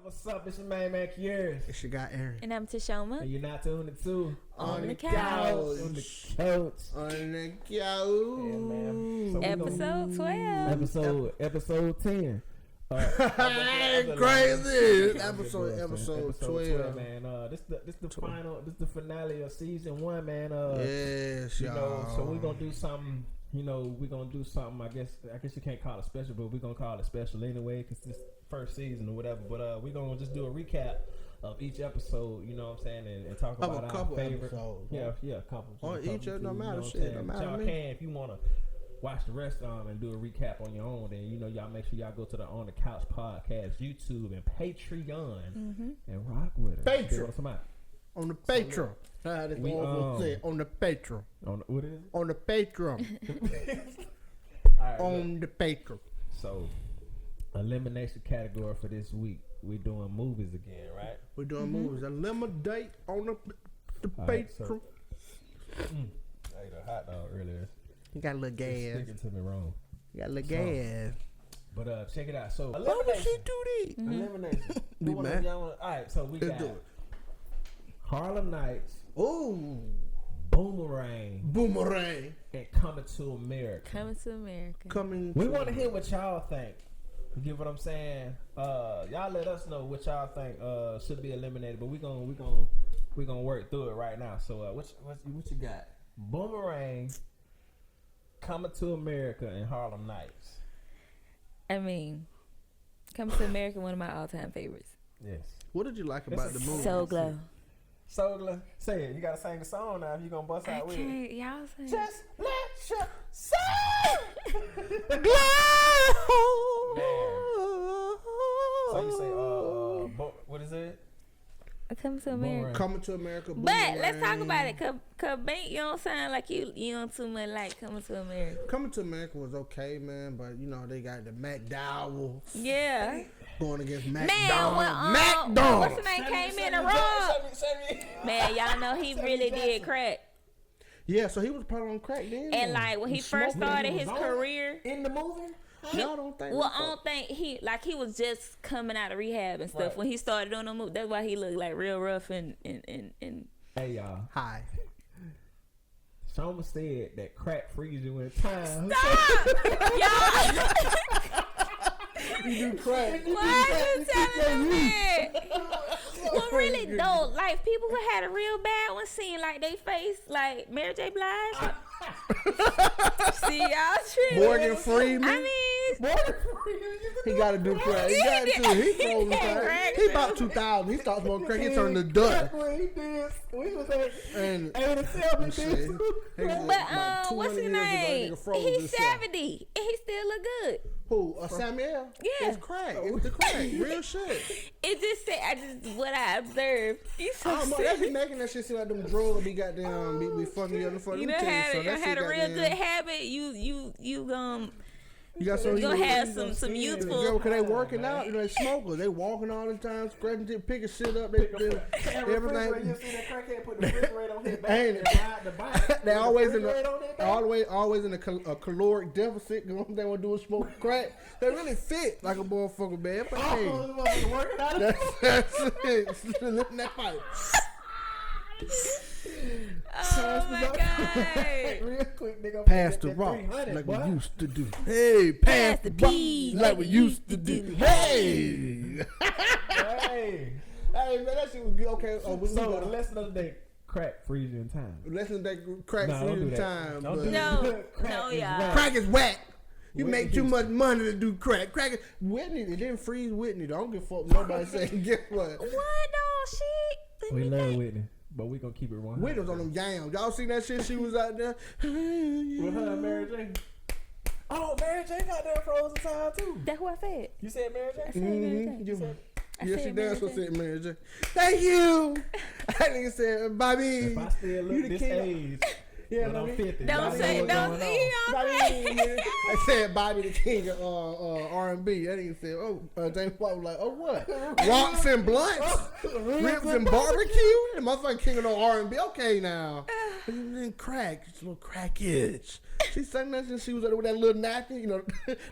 What's up? It's your main man, Kieran. It's your guy, Aaron. And I'm Tashoma. And you're not tuned into On the couch. On the couch. On the couch. Yeah, man. So we Episode 12. Episode 10. Crazy. Episode 12. Man. This the final. This the finale of season 1, man. Yes, you y'all. know. So we're gonna do something. You know, we're gonna do something. I guess you can't call it special, but we're gonna call it special anyway, cause this first season or whatever. But we're gonna just do a recap of each episode. You know what I'm saying, and talk Of about a our couple favorite. episodes. Yeah, a couple. Or just a each couple, of them, no you know matter what I'm shit, saying? no But matter y'all me. can, if you wanna watch the rest and do a recap on your own, then you know y'all make sure y'all go to the On the Couch podcast YouTube and Patreon and rock with it. Patreon. On the Patreon. We, on the Patreon. On the, what is it? On the Patreon. All right, On the Patreon. so, elimination category for this week. We're doing movies again, right? We're doing movies. Eliminate on the All right, so- Patreon. I ate a hot dog earlier. You got a little It's gas. sticking to me wrong. You got a little So, gas. But check it out. So, Why would she do that? Elimination. Be All mad. right, so we Let's got do it. Harlem Nights, Ooh. Boomerang, Boomerang. and Coming to America. Coming to America. Coming. We want to hear what y'all think. You get what I'm saying? Y'all let us know what y'all think should be eliminated, but we're gonna work through it right now. So what you got? Boomerang, Coming to America, and Harlem Nights. I mean, Coming to America, one of my all-time favorites. Yes. What did you like about the movie? So glow. So say it. You gotta sing the song now if you gonna bust I out with it. can't. Y'all say. Just let your soul So you say what is it? Coming to America. Boomerang. Coming to America. But Boomerang. let's talk about it. Cause Bank, you don't sound like you don't too much like Coming to America. Coming to America was okay, man, but you know they got the McDowell Yeah. going against Man, McDonald's. when McDonald's. what's the name came in the room? Man, y'all know he really did crack. Yeah, so he was probably on crack then. And like when he first started his career, In the movie? y'all don't think? well, I don't think he was just coming out of rehab and stuff Right. when he started doing the move. That's why he looked like real rough and Hey y'all. Hi. Shoma said that crack frees you in time. y'all. You do crack. Why are you telling me that? Well, really though, like people who had a real bad one seeing like they face like Mary J. Blige. See y'all tripping. Morgan Freeman. I mean, He got to do crack. He got to. He frozen crack. He about 2000. He started smoking crack. He turned to dust. He did. We was at And 87. shit. but what's his name? He's 70 and he still look good. Who? Samuel? Yeah. It's crack. It was the crack. Real shit. It just said what I observed. He's so Oh, they be sick. making that shit seem like them drugs be goddamn be fucking you on the front. You Let done me tell had, you you something. had That a real shit good goddamn- habit. You got some. You gonna have some youthful. Girl, cause they working out, you know, they smokers. They walking all the time, scratching shit, picking shit up. They Everything. everything. You see that crackhead put the refrigerator on his back Ain't and it? ride the bike. They always in Refrigerator on their the back. always in a caloric deficit. The only thing they do is smoke crack. They really fit like a motherfucker, man. But hey, Oh, this motherfucker working out. that's it. Lifting that pipe. Oh my god! Real quick, nigga. Pass the That rock 300, like boy. we used to do. Hey, pass the rock peas like we used to do. Hey. Hey. Hey, man, that shit was good. Okay, we So the got lesson of the day: crack frees you in time. lesson that crack Nah, don't do free that. time. Don't but do No, that. Crack no, is y'all. whack. crack is whack. You Whitney make too much Houston. money to do crack. Crack is Whitney. It didn't freeze Whitney. Don't give a fuck. Nobody saying guess what. What though? Shit. We love Whitney, but we gonna keep it 100. Whitney was on them yams. Y'all seen that shit? She was out there. With her and Mary J. Oh, Mary J got that frozen time too. That's what I said. You said Mary J? I said Mary J. Mhm. I Yes, she said does. Mary So J. said Mary J. Thank you. That nigga said, Bobby. If I still you look the this king. age, Yeah, when I'm 50. Don't Y'all say, know don't what's see. going on. I said Bobby the King of R&B. That nigga said, James Paul was like, oh what? Rocks and blunts, ribs and barbecue. The motherfucking king of no R&B. Okay now. And then crack, just a little crackage. She sang that and she was with that little napkin, you know,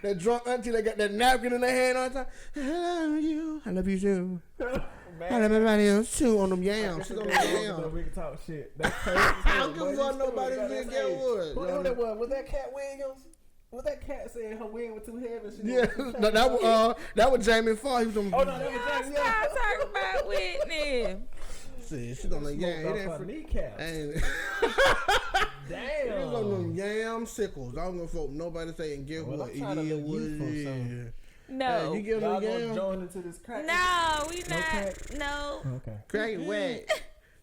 that drunk auntie that got that napkin in their hand all the time. I love you. I love you too. I love everybody else too on them yams. She's on them yams. We can talk shit. That's crazy. I don't give a fuck nobody did get wood. Who that was? Was that Cat Williams? Was that Cat saying her wing was too heavy? Yeah, no, that was Jamie Foxx. He was on. Oh no, that was Jamie. Stop talking about Whitney. See, she's on the yam. It ain't for kneecaps. Damn. It was on them yam sickles. I don't give a fuck nobody saying get Well, what I'm it trying to is. look What youthful, it so. is. No. Hey, you get Y'all on the gonna yam. join into this crack? No, we No not. crack? No. Okay. Crack it wet.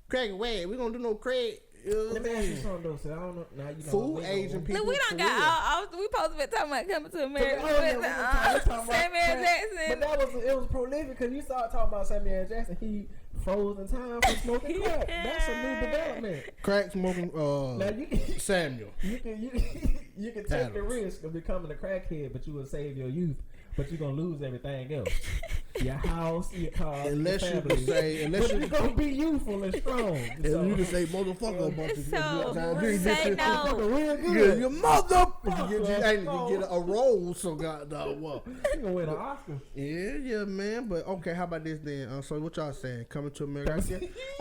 Crack it wet. We gonna do no crack. Let me ask you something though. So I don't know. Now you know. Food, Asian people. Look, we for don't got real. we supposed to be talking about Coming to America Oh, yeah, with we was talking about Samuel crack. Jackson. But it was prolific because you started talking about Samuel Jackson. He froze in time for smoking crack. That's a new development. Crack smoking. Now you can Samuel. you can take the risk of becoming a crackhead, but you will save your youth. But you're gonna lose everything else. Your house, your car, Unless your you family. can say, unless But you you're gonna be youthful and strong. If you can say motherfucker a bunch of So, times, say no. real you good. your mother. You get a role, so goddamn what? You gonna win an Oscar. Yeah, man. But okay, how about this then? So what y'all saying? Coming to America?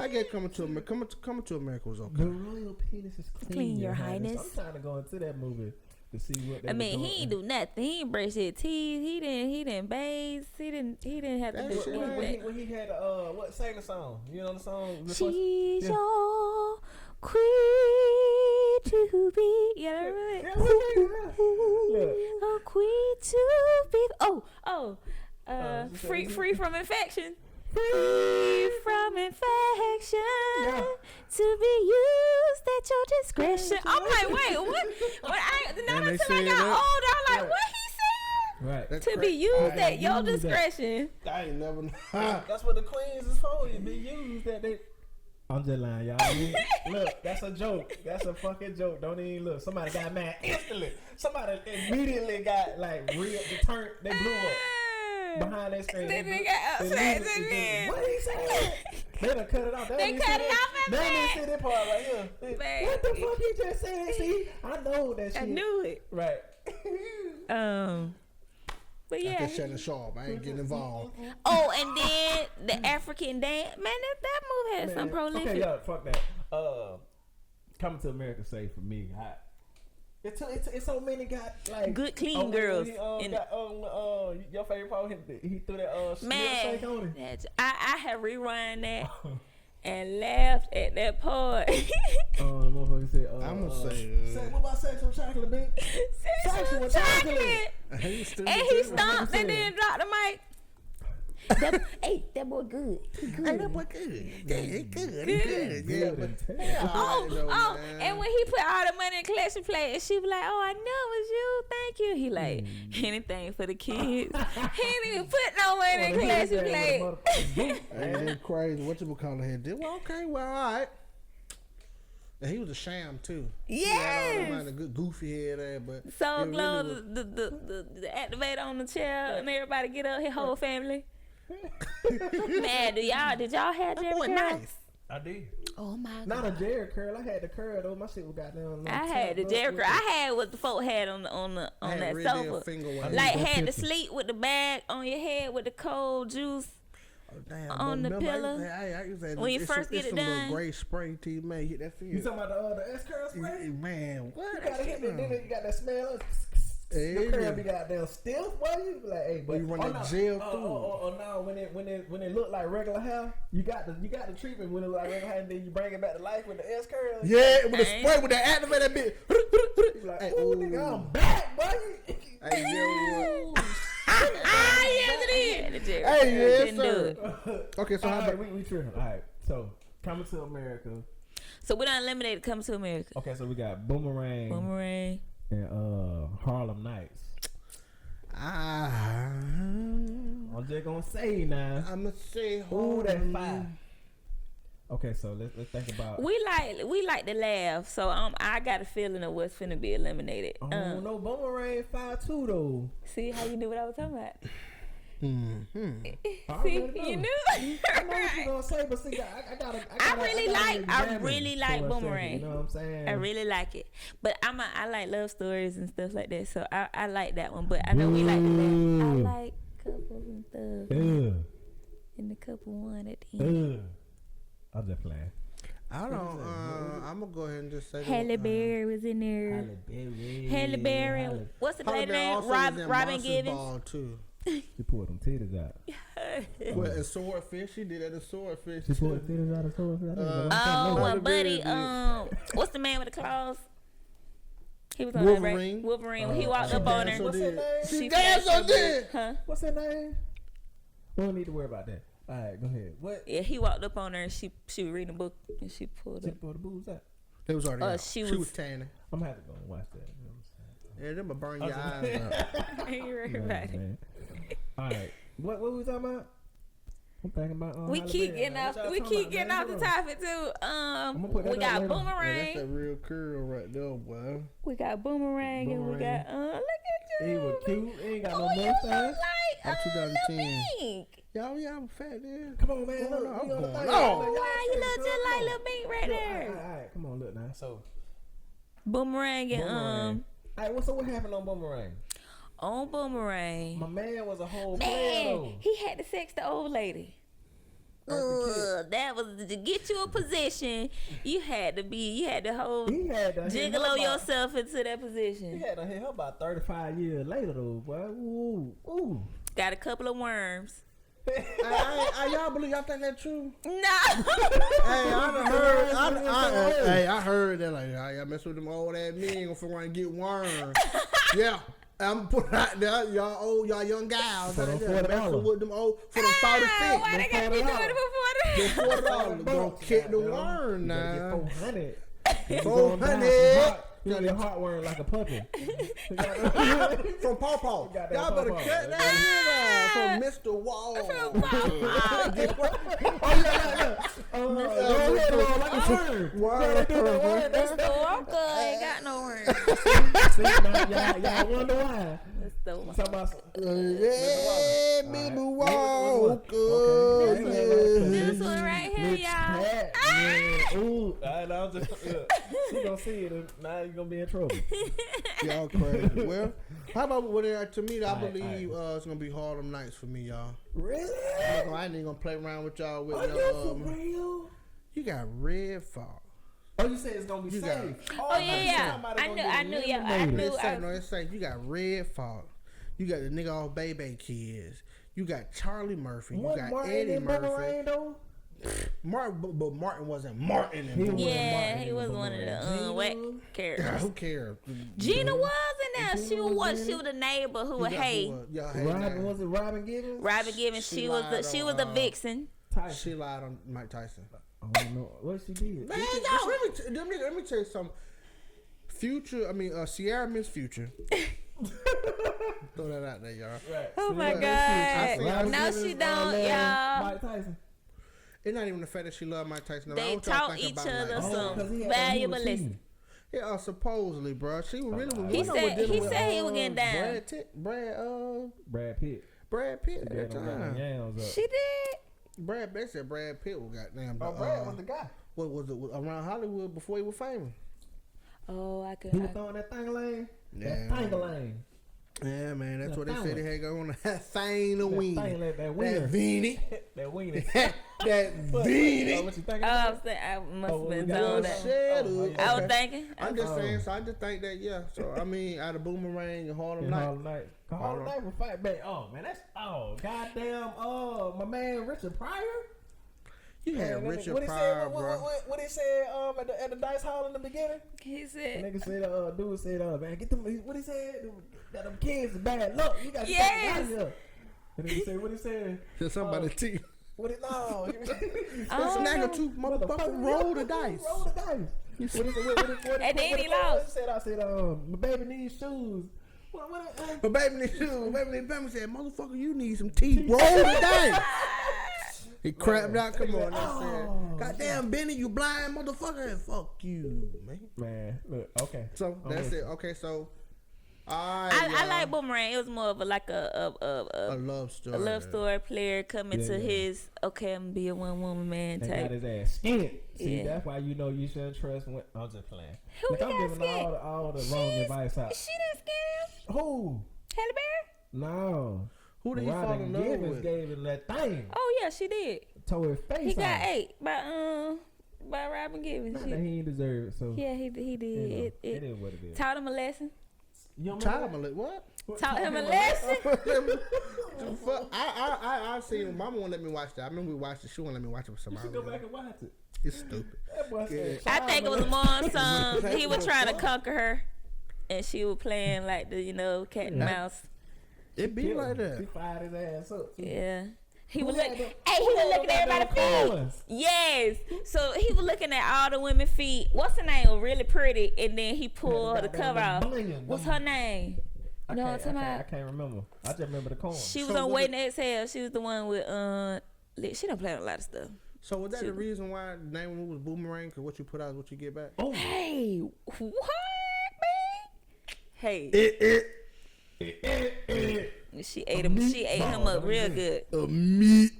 I get coming to America. Coming to America was okay. The royal penis is clean, Your Highness. I'm trying to go into that movie to see what. They I mean, was he doing. ain't do nothing. He ain't brush his teeth. He didn't bathe. He didn't have to That's do right. anything. When he had what sang the song? You know the song? She's Yeah. your queen to be. Yeah, right. Look. A queen to be. she said- Free from infection. Free from infection. Yeah. To be used at your discretion. I'm like, wait, what? Now And they until I said got that. older, I'm like, Right. what he said? Right. That's To be crazy. used at your use that. discretion. I ain't never. That's what the queens is for. You be used that they. I'm just lying, y'all. Look, that's a joke. That's a fucking joke. Don't even look. Somebody got mad instantly. Somebody immediately got like real. They blew up behind that screen. Then they blew- got upset literally and then- What he said? They done cut it off. They cut it off and They back. didn't see that part right here. Man. What the fuck you just said? See, I know that shit. I knew it. Right. But I yeah. just Shannon Sharp. I ain't getting involved. Oh, and then the African dance. Man, that movie had some prolific. Okay, yeah, fuck that. Coming to America say for me, it's so many got like Good, clean when girls He, in- got, your favorite part, he threw that Man, shake on him. I have rewind that and laughed at that part. The motherfucker said, I'm gonna say. what about sex on chocolate, bitch? Sexual with chocolate. chocolate. And he stomped and then dropped the mic. That boy good. He good. Hey, that boy good. Yeah, he good. He good. Yeah, but Oh, and when he put all the money in collection plate, and she was like, "Oh, I know it was you. Thank you." He like anything for the kids. He didn't even put no money in collection plate. Hey, that's crazy. What you call it? Did well, okay, well, all right. And he was a sham too. He had all Yes. the good goofy head there, but So it glow really was- the activator on the chair and everybody get up, his whole family. Man, did y'all have that Jerry boy curl? nice. I did. Oh my Not god. a Jerry curl. I had the curl though. My shit was goddamn. I had the Jerry curl. I had what the folk had on Had that red sofa. finger one. Like That had to picture. sleep with the bag on your head with the cold juice. Oh, damn, on but the remember, pillow. I used to have When you it's first some, get it it's some done. little gray spray till you man hit that You field. talking about the S curl spray? Man, what? You gotta hit it. Then you got that smell. Hey, Your curl yeah. be goddamn stiff, boy. You be like, hey, But you run that gel through. no, when it look like regular hair, you got the treatment when it look like regular hair, and then you bring it back to life with the S curl. Yeah, with the spray, with the activated bit. You be like, Hey, ooh, ooh. nigga, I'm back, boy. Hey, yo, what? Yes it is. Hey, yes, Didn't do sir. it. Okay, so how All right, about we tripping. All right, so coming to America. So we done eliminated Come to America. Okay, so we got Boomerang, Boomerang. and Harlem Nights. I'm just gonna say now. I'ma say Who that Harlem. five? Okay, so let's think about. We like to laugh, so I got a feeling of what's finna be eliminated. Oh no, Boomerang 5'2" though. See how you knew what I was talking about? I See, already know. you knew. I know what you gonna say, but see, I really like Boomerang. You know what I'm saying? I really like it, but I like love stories and stuff like that, so I like that one. But I know we like to laugh. I like couples and stuff, and the couple one at the end. I'm just playing. I don't. I'm gonna go ahead and just say Halle Berry was in there. Halle Berry. What's the lady name? Robin Givens. Ball too. She pulled them titties out. Well, and Swordfish, she did that in Swordfish. She pulled the titties out of Swordfish. Oh, buddy. What's the man with the claws? He was on Wolverine. that, right? Wolverine. When he walked up on her. What's her name? She danced so did. Huh? What's her name? We don't need to worry about that. All right, go ahead. What? Yeah, he walked up on her and she was reading a book and she pulled She up. pulled the boobs out. It was already out. she She was was- tanning. I'm gonna have to go and watch that. You know what I'm saying? Yeah, them will burn your eyes out. Ain't right Yeah, about it. man. All right. What we talking about? I'm thinking about. We Halle keep Berry, getting man. off. What y'all We talking keep about, getting man? off the Hold on. topic too. I'ma put that We up got later. Yeah, that's Boomerang. that real curl right there, boy. We got Boomerang and we Boomerang. got look at He you. was cute. He ain't got Oh, no you look mustache. I'm like 2010. Pink. Yeah, I'm fat there. Come on, man. Oh, Look, no, I'm we on the going thing. on. Y'all Why you say look good. just like Come Lil Pink right on. there? All right. Come on, look now. So Boomerang and Boomerang. All right, what happened on Boomerang? on Boomerang. My man was a whole player Man, though. he had to sex the old lady. That was to get you a position. You had to hold He had to hit her gigolo about- yourself into that He position. had to hit her about 35 years later though, boy. Ooh, ooh. Got a couple of worms. Y'all think that true? No. Hey, I heard that like y'all mess with them old ass men gonna fuck around and get worms. Yeah. I'm putting out there, y'all young gals For out them there $40. messing with them old for them 46. Why they got me doing it for $40? Gonna kick the worm Now. now. 400. 400 You got your heartworm like a puppy. from Pawpaw. Got that Y'all better Pawpaw. cut that from Mr. Wall. Go ahead, like a worm. Mr. Walker ain't got no worms. See, now, y'all wonder why. Mr. Walker. Talking about Yeah, Mr. Walker. This one right here, y'all. Ooh, I was just, she gonna see it, and now you gonna be in trouble. Y'all crazy. Well, how about to me? I Alright, believe it's gonna be Harlem Nights for me, y'all. Really? I ain't gonna play around with y'all with Are you for real? you got Red Fox. Oh, you say it's gonna be You safe? got it. Oh yeah. I knew. Yeah, I knew. It's safe. You got Red Fox. You got the nigga off Baby Kids. You got Charlie Murphy. You got Eddie Murphy. Though? Martin, but Martin wasn't Martin. He was Yeah, Martin he in was one of Boomerang. the whack characters. Who cares? Gina was in there. Gina She was was in she it? was the neighbor who was hey. Y'all hate Robin, that. was it Robin Givens? Robin Givens. She She was lied the on, vixen. Tyson. She lied on Mike Tyson. I don't know what she did. Man, y'all, let me tell you something. Sierra Miss Future. Throw that out there, y'all. Right. Oh my I seen- God! I No, seen she this, don't, y'all. Mike Tyson. It's not even the fact that she loved Mike Tyson. I They want y'all to taught think each about it other like this. some 'cause he had- valuable he was lessons. cheating. Yeah, supposedly, bro. She was really. He you know what said- dealing he with, said he was getting down. Brad Pitt. Brad Pitt at Got that them goddamn time. yams up. She did. They said Brad Pitt was goddamn. Oh, Brad was the guy. What was it around Hollywood before he was famous? Oh, I could. He was throwing that thing lane. Yeah. That thing lane. Yeah, man. That's That what they said. thing. They had going on that thing, the That weenie, thing, that that wiener. veenie, That wiener. that Oh, veenie. what you thinking? Oh, I was saying I must Oh, have we been got zoned that out. Shut Oh, up. yeah. I was thinking. I'm just Oh. saying. So I just think that So I mean, out of Boomerang and Harlem Night. Harlem Night. Harlem Night will fight back. Oh man, that's goddamn. My man Richard Pryor. You had Man, Richard what he Pryor, said, bro. what he said at the dice hall in the beginning? He The said, nigga said, dude said, man, get them. What he said? That them kids is bad luck. You got to Yes. take them out of here. The nigga said, what he said? To somebody teeth. What it? No. Oh, Snag no. a tooth, motherfucker. Roll the dice. Roll the dice. What And then he what lost. I said, my baby needs shoes. What? But baby, baby said, motherfucker, you need some teeth. Roll the dice. He crapped out. Come on, I said, "Goddamn, Benny, you blind motherfucker!" And fuck you, man. Man, look, okay. So that's it. Okay, so I like Boomerang. It was more of a love story. a love story player coming to his I'm gonna be a one woman man They type. got his ass skinned. See, Yeah. that's why you know you shouldn't trust. I'm just playing. Who Look, he I'm got giving scared? all the wrong advice out. She didn't scare him. Who? Halle Berry? No. Who did he fall Robin in love Givens with? gave him that thing. Oh yeah, she did. Tore his face He got off. 8 by Robin Givens. Not that he didn't deserve it. So Yeah, he did. you know, It it is what it is. taught him a lesson. You don't Child remember molest what? Taught him a lesson. Fuck, I seen Mama won't let me watch that. I remember we watched it. She won't let me watch it with that? You somebody. should go back and watch it. It's stupid. That boy said, I think it was more on some. Hey, He was what trying to fuck? conquer her, and she was playing like the cat and mouse. It be like He that. fired his ass up. too. Yeah. He Who was had look. the- Hey, he who was had looking at them everybody's goddamn feet. coins? Yes. So he was looking at all the women's feet. What's her name? Was really pretty, and then he pulled the Goddamn cover off. bling. What's her name? I You know what I'm can't- talking I about? can't remember. I just remember the coin. She was So on was Waiting to Exhale. She was the one with she done played a lot of stuff. So was that the Shoot. reason why the name of the movie was Boomerang? Cause what you put out is what you get back. Oh, Hey, what, man? Hey, she ate him. She ate him up real good. A meat.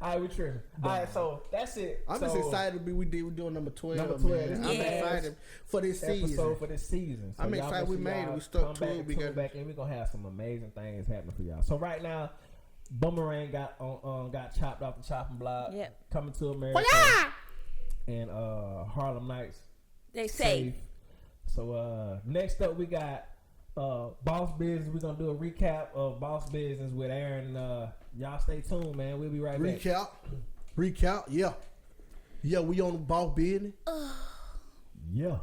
all right, we tripping. All right, so that's it. I'm so, just excited to be. We're doing number 12. Number 12. Man. I'm Yeah. excited for this season. episode for this season. So I'm y'all excited make we sure made it. y'all We stuck come to back it. and We tune got- back, and we're gonna have some amazing things happening for y'all. So right now, Boomerang got chopped off the chopping block. Yep. Coming to America. Voila! And Harlem Nights. They say. So next up we got Boss Business. We're gonna do a recap of Boss Business with Aaron. Y'all stay tuned, man. We'll be right back. Recount. Yeah. We on the Boss Business. Yeah.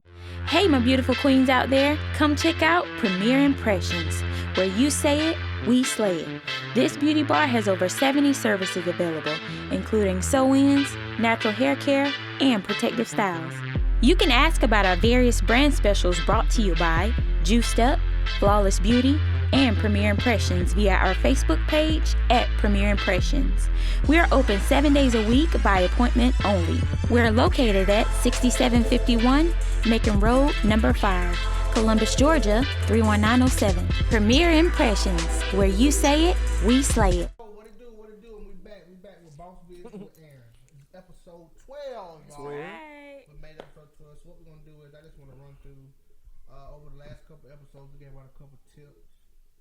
Hey, my beautiful queens out there, come check out Premier Impressions, where you say it, we slay it. This beauty bar has over 70 services available, including sew-ins, natural hair care, and protective styles. You can ask about our various brand specials brought to you by Juiced Up, Flawless Beauty, and Premier Impressions via our Facebook page at Premier Impressions. We are open 7 days a week by appointment only. We're located at 6751 Macon Road, number 5, Columbus, Georgia, 31907. Premier Impressions, where you say it, we slay it. What it do? And we back with Boss Business with Aaron. It's episode 12, y'all. Right. We made episode 12. So what we're gonna do is I just want to run through over the last couple episodes. We gave out a couple tips,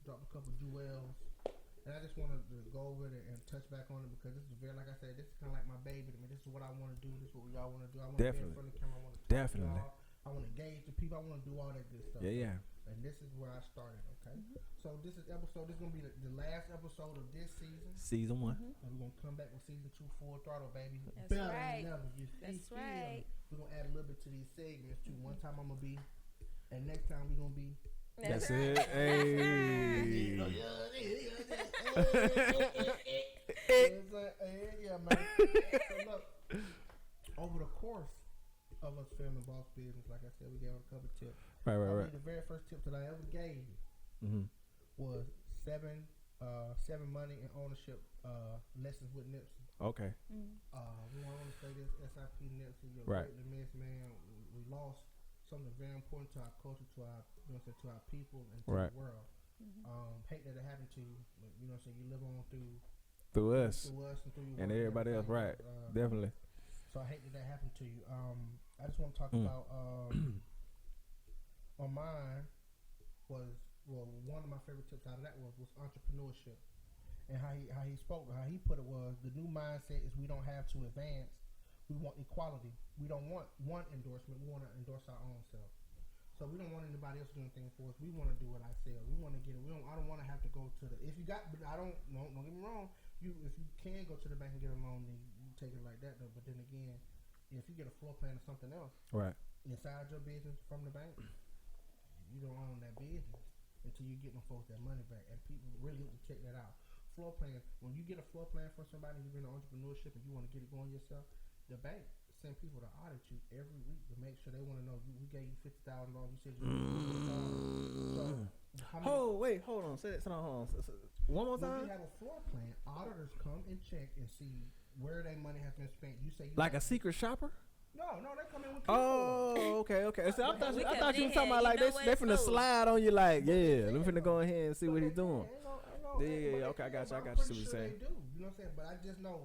dropped a couple jewels, and I just wanted to go over it and touch back on it because this is very, like I said, this is kind of like my baby to me. This is what I want to do. This is what y'all want to do. I want to be in front of the camera. I want to Definitely. I want to engage the people. I want to do all that good stuff. Yeah. And this is where I started. Okay. So this is episode. This is gonna be the last episode of this season. Season 1. And we're gonna come back with season 2 full throttle, baby. That's Better right. than ever. You That's feel right. me? We're gonna add a little bit to these segments too. One time I'm gonna be, and next time we're gonna be. That's it. Hey. Yeah, man. So look, over the course of us filming Boss Business, like I said, we gave a couple tips. Right. The very first tip that I ever gave was seven money and ownership lessons with Nipsey. Okay. We want to say this, SIP Nipsey, you're Right. great immense man. We lost something very important to our culture, to our, to our people, and to Right. the world. Hate that it happened to you, but you know what I'm saying. You live on Through us and through your and work everybody else. Right. everything. Definitely. So I hate that happened to you. I just want to talk about on mine was one of my favorite tips out of that was entrepreneurship, and how he put it was the new mindset is we don't have to advance, we want equality. We don't want one endorsement, we want to endorse our own self. So we don't want anybody else doing things for us. We want to do what I sell. We want to get it. I don't want to have to go to the. If you got, but I don't. No, don't get me wrong. If you can go to the bank and get a loan, then you take it like that. Though. But then again, if you get a floor plan or something else Right. inside your business from the bank, you don't own that business until you get them folks that money back. And people really need to check that out. Floor plans. When you get a floor plan from somebody, you're in entrepreneurship and you want to get it going yourself, the bank send people to audit you every week to make sure they want to know we gave you $50,000. You said you $50,000. So how many, Wait, hold on. Say that. Hold on. One more When you time. have a floor plan, auditors come and check and see where their money has been spent. You say you Like a have- secret shopper? No, they come in with. Oh, okay. So I thought We you coming was in talking about here, like you know they where they it's finna going. slide on you like, yeah, let me finna go ahead and see what he's doing. Yeah, Yeah, okay, I got you. I'm See pretty what you're sure saying. They do. You know what I'm saying? But I just know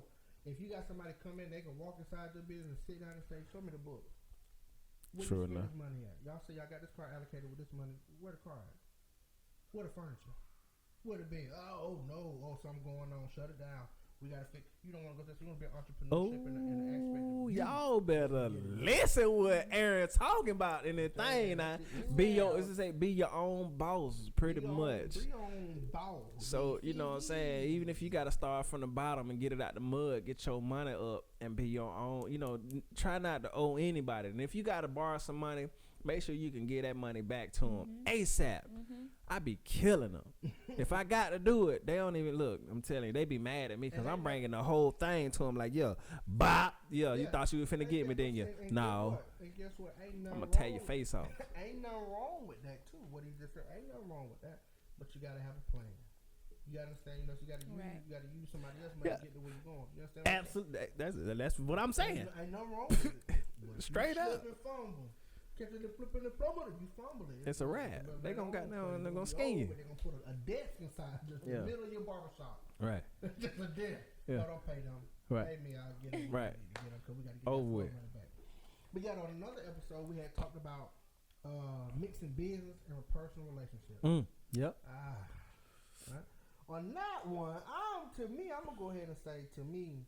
if you got somebody come in, they can walk inside your business, sit down and say, "Show me the book." Where True you spend enough. this money at? Y'all say y'all got this car allocated with this money. Where the car at? Where the furniture? Where the bed? Oh no! Oh, something going on. Shut it down. We gotta fix. You don't want to go to. You want to be an entrepreneurship in the aspect Oh, of you. y'all better listen what Aaron talking about in that thing now. Be your, it's to say, be your own boss, pretty much. Be on ball. So you know what I'm saying. Even if you got to start from the bottom and get it out the mud, get your money up and be your own. You know, try not to owe anybody. And if you got to borrow some money, make sure you can get that money back to them ASAP. I be killing them. If I got to do it, they don't even look. I'm telling you, they be mad at me because I'm bringing the whole thing to them. Like, yo, bop, yeah, you thought you was finna get me, didn't you? No, And guess what? Ain't nothing I'm gonna tear your wrong- face off. Ain't nothing wrong with that too. What he just said, ain't nothing wrong with that. But you gotta have a plan. You gotta understand. You know, you gotta use. Right. You gotta use somebody else money Yeah. to get to where you're going. You understand? What I'm Absolutely, that's what I'm saying? saying. Ain't nothing wrong with it. But Straight you up. slip and fumble. Catch the flip and the fumble. You fumble it. It's a wrap. They gonna got down and they gonna be skin you. over. They gonna put a desk inside just in Yeah. the middle of your barbershop. Right. Just a desk. Yeah. No, don't pay them. Right. Pay me. I'll get them. Right. Get them because we gotta get Over that with. money back. But yeah, on another episode, we had talked about mixing business and personal relationships. Yep. Right? On that one, to me, I'm gonna go ahead and say to me,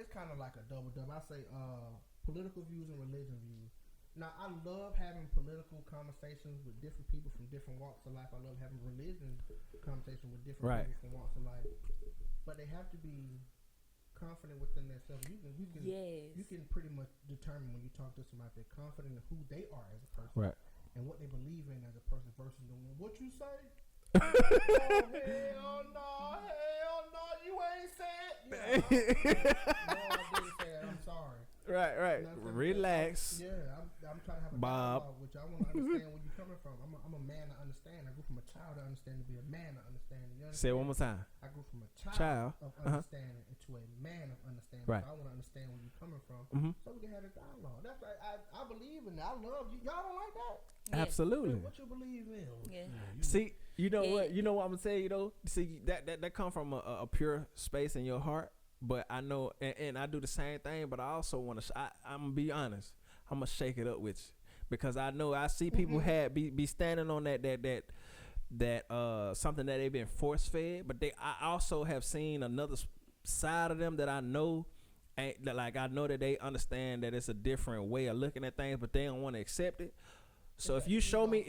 it's kind of like a double. I say political views and religion views. Now, I love having political conversations with different people from different walks of life. I love having religion conversations with different Right. people from walks of life. But they have to be confident within themselves. Yes. You can pretty much determine when you talk to somebody if they're confident in who they are as a person Right. and what they believe in as a person versus doing what you say. Oh, hell no, you ain't said. No, I didn't say it. I'm sorry. Right. Nothing. Relax. Yeah, I'm trying to have a Bob. dialogue with you. I want to understand where you're coming from. I'm a man to understand. I grew from a child to understand to be a man to understand. You understand? Say it one more time. I grew from a child, Child. of Uh-huh. understanding into a man of understanding. Right. So I want to understand where you're coming from, Mhm. so we can have a dialogue. That's right. I believe in that. I love you. Y'all don't like that? Yeah. Absolutely. What you believe in? Yeah. See, you know Yeah. what? You know what I'm gonna say. You know, see that come from a pure space in your heart. But I know, and I do the same thing. But I also want to. I'm gonna be honest. I'm gonna shake it up with you because I know I see people be standing on that something that they've been force fed. But I also have seen another side of them that I know. Like I know that they understand that it's a different way of looking at things, but they don't want to accept it. So if you show me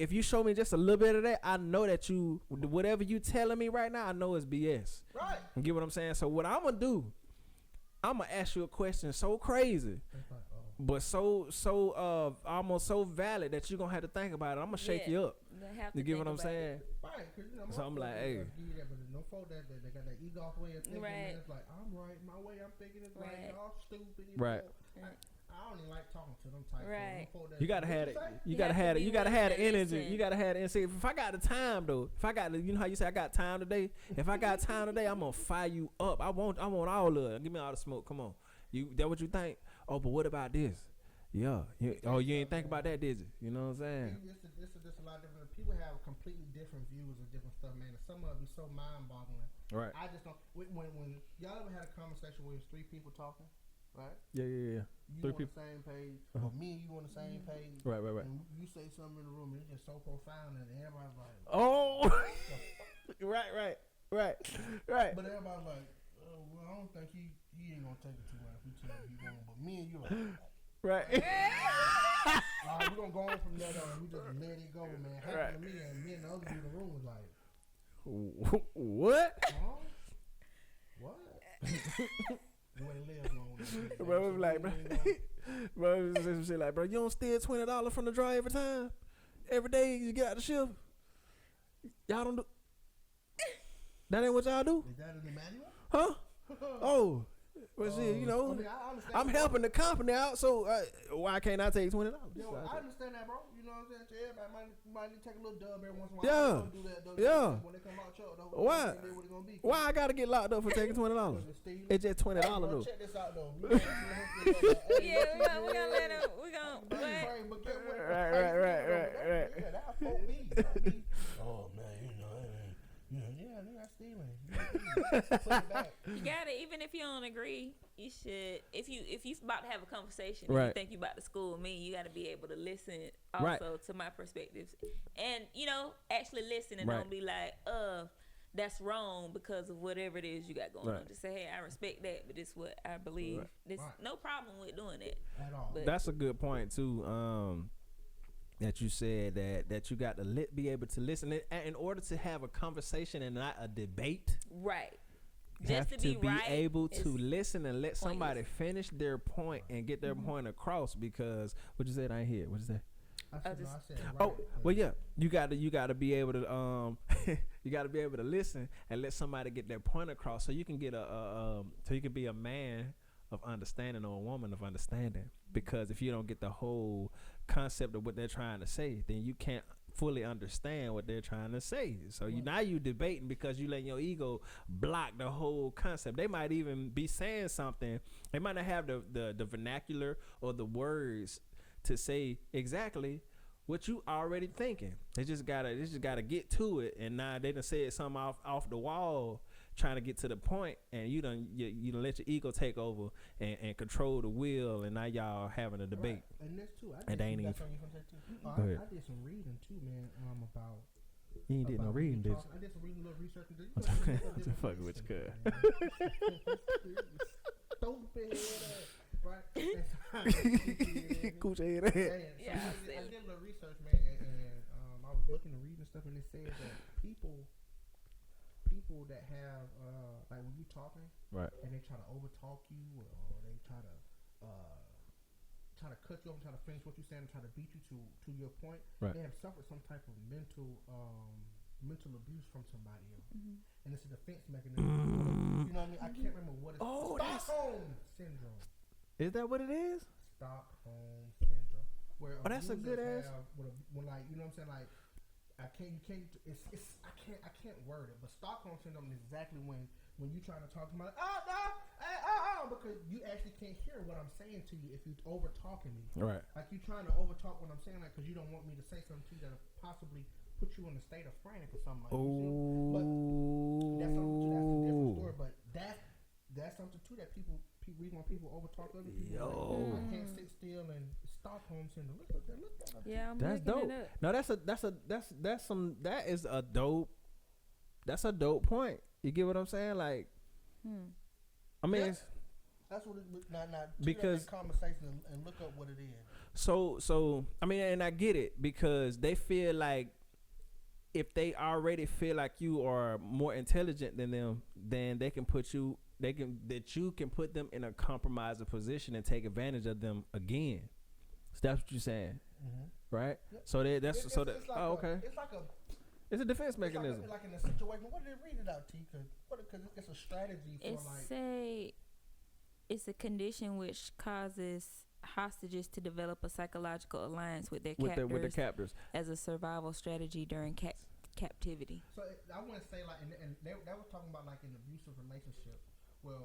just a little bit of that, I know that whatever you telling me right now, I know it's BS. Right. You get what I'm saying? So what I'm gonna do, I'm gonna ask you a question so crazy, but so almost so valid that you're gonna have to think about it. I'm gonna shake you up. You get what I'm saying? Right, because you know, So I'm like, hey. but no folk that they got that ego way of thinking. Right. Man, it's like I'm right, my way I'm thinking is right. Right. Y'all stupid. Right. I don't even like talking to them type. Right. Folk that, You gotta have it. say? You gotta have to have it. be You gotta willing have the to energy. listen. You gotta have it. And see, if I got the time though, if I got the, you know how you say I got time today. If I got time today, I'm gonna fire you up. I want all of it. Give me all the smoke. Come on. That what you think? Oh, but what about this? Yeah. You ain't think about that, did you? You know what I'm saying? This is a lot different. People have completely different views of different stuff, man. And some of it be so mind-boggling. Right. I just don't. When y'all ever had a conversation where it's three people talking, right? Yeah. You Three on people. the same page, or me and you on the same page. Right. And you say something in the room, and it's just so profound, and everybody's like, Oh. right. but everybody's like, oh, well, I don't think he ain't gonna take it too well if we tell him he wrong. But me and you like, Right. all right, we're gonna go on from there though, and we just let it go, man. Happened Right. to me, and the other dude in the room was like, What? huh? What? You ain't live long. Bro, was like, bro, it was some shit like, bro, you don't steal $20 from the drawer every time, every day you get out the shift. Y'all don't do. That ain't what y'all do, Is that in the manual? huh? Oh, But shit, you know, I mean, I understand. I'm helping the company out, so why can't I take $20? Yo, I understand that, bro. You know what I'm saying? Everybody might need to take a little dub every once in a while. Yeah. Don't do that, though. Yeah. When they come out, though, Why? they what it gonna be. Why I gotta get locked up for taking $20? Steve, It's just $20 bro, though. check this out, though. Yeah, we gonna let him. We gonna. What? But get what? Right. Yeah, that folk me. Oh man, that's stealing. Put it back. You gotta, even if you don't agree, you should. If you about to have a conversation, and Right. you think you about to school me, you gotta be able to listen also to my perspectives, and actually listen and Right. don't be like, that's wrong because of whatever it is you got going on. Right. Just say, hey, I respect that, but this is what I believe. Right. There's Right. no problem with doing that. At all. But That's a good point too. That you said that you got to be able to listen in order to have a conversation and not a debate. right. You Just have to be right able is to listen and let somebody pointless. finish their point and get their point across. Because what you said, I ain't hear. What you say? I said right. Oh, well, yeah. You got to be able to you got to be able to listen and let somebody get their point across, so you can get so you can be a man of understanding or a woman of understanding. Because if you don't get the whole concept of what they're trying to say, then you can't fully understand what they're trying to say. So now you debating because you letting your ego block the whole concept. They might even be saying something. They might not have the vernacular or the words to say exactly what you already thinking. They just gotta get to it, and now they done said something off the wall, trying to get to the point, and you done let your ego take over and control the wheel, and now y'all having a debate. Right. And this too. And they ain't even. I ahead. did some reading too, man. About. You ain't did no about reading, you did talking- I did some reading, a little research. I'm just fucking with you, Stupid. Right. Cooch head ahead. Yeah, I did a little research, man, and I was looking and reading stuff, and it said that people that have like when you talking, Right. and they try to overtalk you, or they try to cut you off, try to finish what you're saying, and try to beat you to your point. Right. They have suffered some type of mental abuse from somebody else, and it's a defense mechanism. You know what I mean? I can't remember what it's. Oh, that's- Stockholm syndrome. Is that what it is? Stockholm syndrome. Where that's a good abusers ass- have, when like, you know what I'm saying, like I can't word it, but Stockholm syndrome is exactly when you trying to talk to somebody, because you actually can't hear what I'm saying to you if you over talking me. Right. Like you trying to over talk what I'm saying, like because you don't want me to say something to you that'll possibly put you in a state of frantic or something like that. But that's a different story. But that's something too that people reason why people over talk other people. Yo. Like, I can't sit still and Stockholm syndrome. Look that up. Yeah, I'm That's looking dope. it up. No, that's a dope point. You get what I'm saying? Like, I mean, Yeah. it's, That's what it not Because- that conversation and look up what it is. so I mean, and I get it because they feel like if they already feel like you are more intelligent than them, then you can put them in a compromising position and take advantage of them again. So that's what you're saying, right? Yep. So that's It's like okay. It's a defense mechanism. It's like in a situation. What did it read it out, T? Because it's a strategy for It's a condition which causes hostages to develop a psychological alliance with their with captors the captors. as a survival strategy during captivity. So I want to say like, and they were talking about like an abusive relationship, where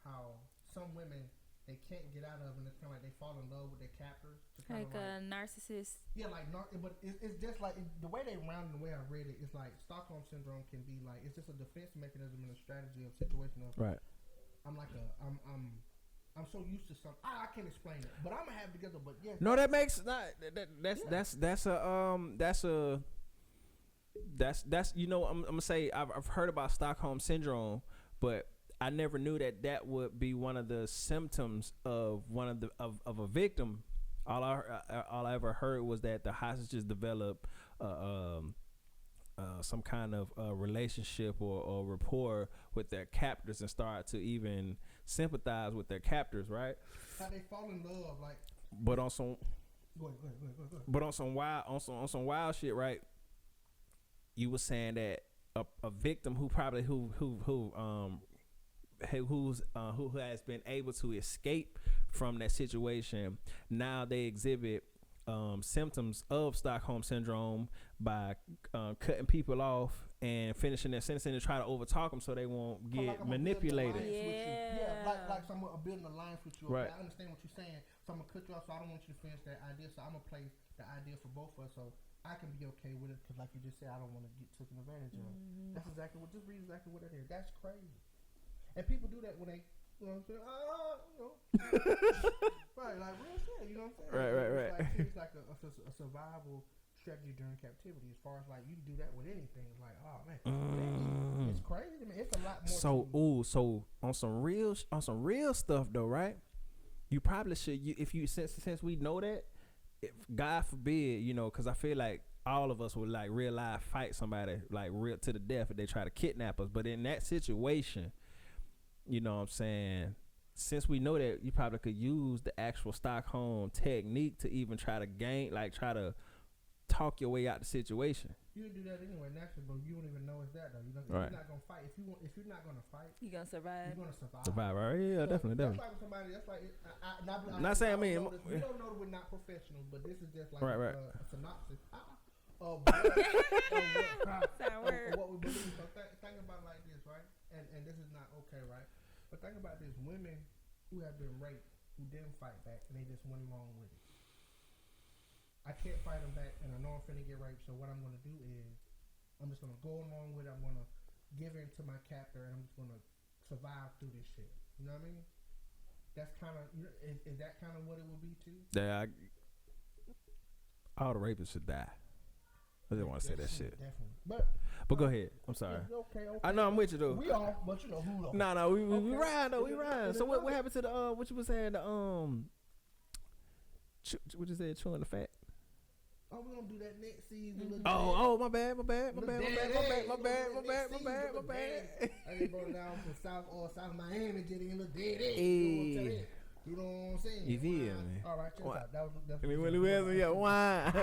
how some women they can't get out of, and it's kind of like they fall in love with their captors. To Like a narcissist. yeah, like but it's just like the way they round the way I read it. It's like Stockholm syndrome can be like it's just a defense mechanism and a strategy of situation of Right. I'm so used to something. I can't explain it, but I'm gonna have it together. But yeah, No, that makes not that's you know I'm gonna say I've heard about Stockholm syndrome, but I never knew that would be one of the symptoms of of a victim. All I ever heard was that the hostages develop some kind of relationship or rapport with their captors and start to even sympathize with their captors, right? how they fall in love. Like, But on some go ahead. But on some wild shit, right? You were saying that a victim who probably who who has been able to escape from that situation, now they exhibit symptoms of Stockholm syndrome by cutting people off and finishing their sentencing to try to overtalk them so they won't get manipulated. Like someone building an alliance with you. Right. I understand what you're saying. So I'm gonna cut you off. So I don't want you to finish that idea. So I'm gonna play the idea for both of us. So I can be okay with it because, like you just said, I don't want to get taken advantage of. That's exactly what. Just read exactly what it is. That's crazy. And people do that when they, you know what I'm saying? Right, like real shit. You know what I'm saying? Right. It's like a survival strategy during captivity. As far as like you can do that with anything. It's like, oh man, it's crazy. I mean, it's a lot more. So on some real stuff though, right? You probably should. Since we know that, if God forbid, you know, because I feel like all of us would like real life fight somebody like real to the death if they try to kidnap us. But in that situation, you know what I'm saying? Since we know that, you probably could use the actual Stockholm technique to even try to talk your way out the situation. You can do that anyway, naturally, but you don't even know it's that though. You know, Right. You're not gonna fight. If you're not gonna fight, You gonna survive? you're gonna survive. Survive, right? Yeah, definitely. That's like somebody. That's like Not saying we me. don't know that we're not professionals, but this is just like Right. a synopsis of That what word. we believe. So think about it like this, right? And this is not okay, right? But think about this: women who have been raped, who didn't fight back, and they just went along with it. I can't fight them back, and I know I'm finna get raped. So what I'm gonna do is, I'm just gonna go along with it. I'm gonna give in to my captor, and I'm just gonna survive through this shit. You know what I mean? That's kind of is that kind of what it would be too? Yeah, all the rapists should die. I just want to say that shit. Definitely, But go ahead. I'm sorry. Okay. I know I'm with you though. We are, but you know who though? No, we Okay. ride though. We ride. So what happened to the what you was saying, the what you said, chewing the fat? Oh, we gonna do that next season. Oh, my bad. I just brought it down from South Miami, just in little dead egg. You know what I'm saying? You feel me? All right, check it out. That's wine.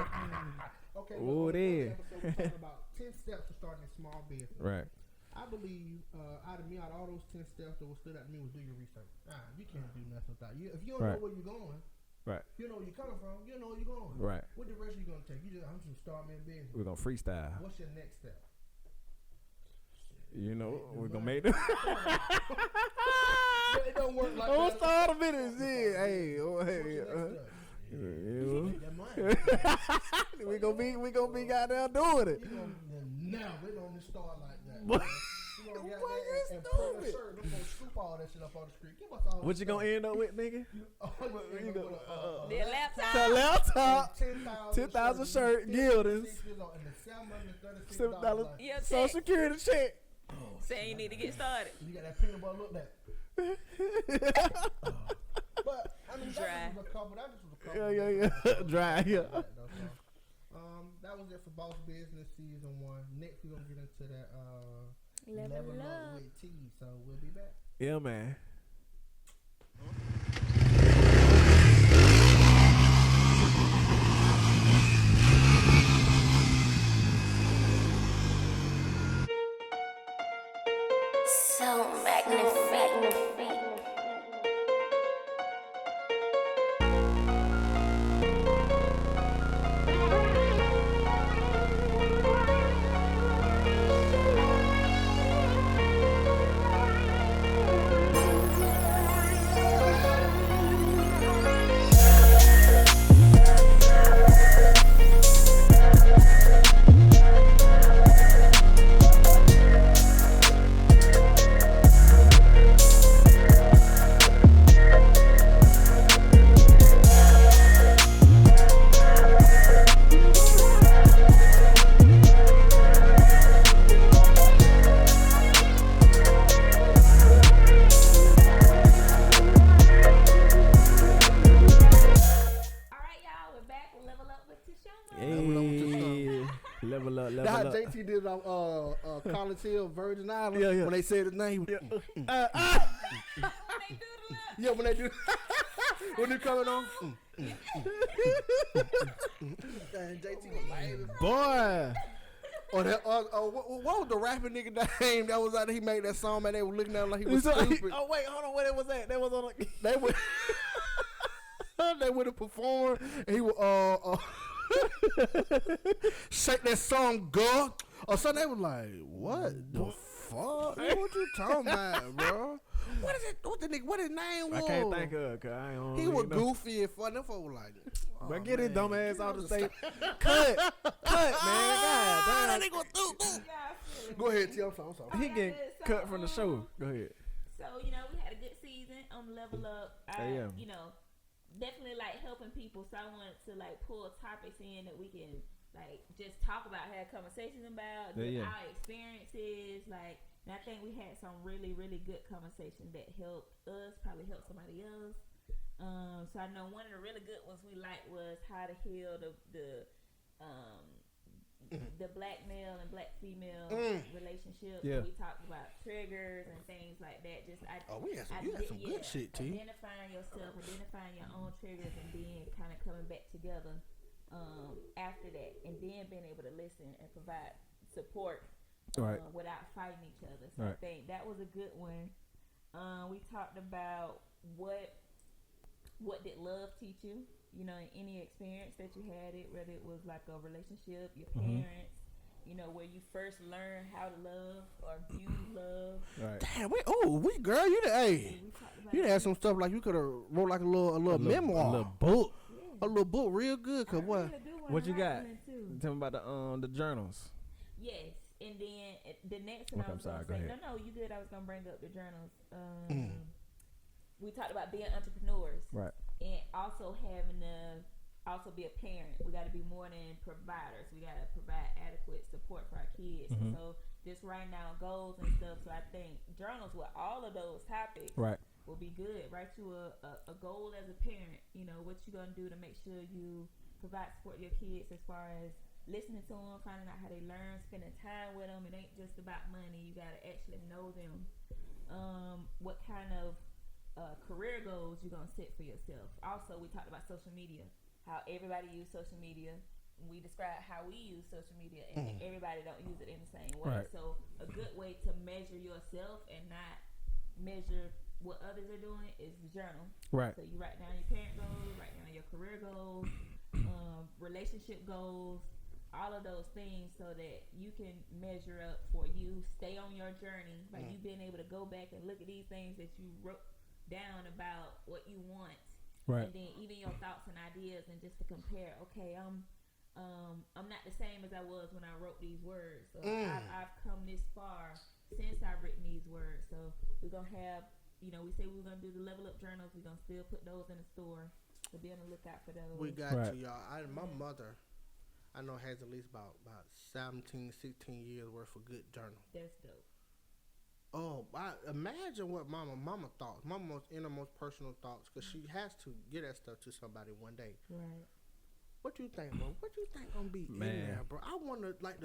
okay. Oh, it is. We're talking about 10 steps to starting a small business. Right. I believe out of all those 10 steps that stood out to me was do your research. You can't do nothing without you. If you don't know where you're going, right. You know where you're coming from, you know where you're going. Right. What direction you gonna take? I'm just start me a business. We're gonna freestyle. What's your next step? You know, we're gonna make them. It don't work like Oh, that. start a minute. Hey, we gonna be goddamn doing it. Now we don't just start like that. What? You know, Why you and stupid? We're gonna scoop all that shit up on the street. Give us all What you gonna end up with, nigga? The laptop. The laptop, 10,000 10,000 shirt, Gildens, and the $736 Yeah, Social check. Security check. Saying you need to get started. You got that peanut butter look that. But I mean, Dry. that was a couple. Yeah. Dry, yeah. That was it for Boss Business Season 1. Next, we're gonna get into that Level Level up. Up with T. So we'll be back. Yeah, man. So magnificent. Level up. That's how JT did on Collins Hill, Virgin Islands. Yeah. When they said his name. Yeah. When they do. When they coming on. Dang, JT was like, Boy. Or that what was the rapping nigga name that was out there? He made that song, man. They were looking at him like he was stupid. Oh wait, hold on, where that was at? That was on. They would they would have performed, and he would shake that song, girl, or something. They was like, what the fuck? What you talking about, bro? What is it? What the nigga? What his name was? I can't think of it, cause I don't. He even was know. goofy and fun. Them folks were like, But get his dumb ass out the stage. cut, Cut, man. God that nigga. Go ahead, T. I'm sorry. damn. He get cut from the show. Go ahead. So, you know, we had a good season on Level Up. Yeah. You know, definitely like helping people. So I wanted to like pull topics in that we can like just talk about, have conversations about, Yeah. our experiences. Like, and I think we had some really, really good conversations that helped us, probably helped somebody else. So I know one of the really good ones we liked was how to heal the black male and black female relationships. Yeah. We talked about triggers and things like that. Just You had some good shit, T. Identifying yourself, identifying your own triggers, and then kind of coming back together after that, and then being able to listen and provide support Right. without fighting each other. So I Right. think that was a good one. We talked about what did love teach you, you know, in any experience that you had it, whether it was like a relationship, your parents, you know, where you first learned how to love or view love. Right. Damn, girl, you done, hey, We talked about you done had some stuff like you could have wrote like a little memoir, A little book. a little book, real good. Cause what? really do wanna What you write got? one too. Tell me about the journals. Yes, and then the next one Okay, I I'm was sorry, going to go say, ahead. no, you good. I was going to bring up the journals. We talked about being entrepreneurs, Right. and also having to also be a parent. We got to be more than providers. We got to provide adequate support for our kids. Mm-hmm. And so just writing down goals and stuff. So I think journals with all of those topics Right. will be good. Write you a goal as a parent. You know, what you gonna do to make sure you provide support to your kids as far as listening to them, finding out how they learn, spending time with them. It ain't just about money. You gotta actually know them. What kind of career goals you gonna set for yourself. Also, we talked about social media. How everybody use social media. We described how we use social media, and everybody don't use it in the same way. Right. So a good way to measure yourself and not measure what others are doing is the journal. Right. So you write down your parent goals, write down your career goals, relationship goals, all of those things, so that you can measure up for you. Stay on your journey by you being able to go back and look at these things that you wrote down about what you want. Right. And then even your thoughts and ideas, and just to compare. Okay, I'm not the same as I was when I wrote these words. So I've come this far since I've written these words. So we're gonna have, you know, we say we're gonna do the Level Up journals. We're gonna still put those in the store. So be on the lookout for those. We got Right. you, y'all. My mother, I know, has at least about 17, 16 years worth of good journal. That's dope. Oh, I imagine what mama thoughts, mama's innermost personal thoughts, because she has to get that stuff to somebody one day. Right. What you think, bro? What you think gonna be in Man. there, bro? I wonder, like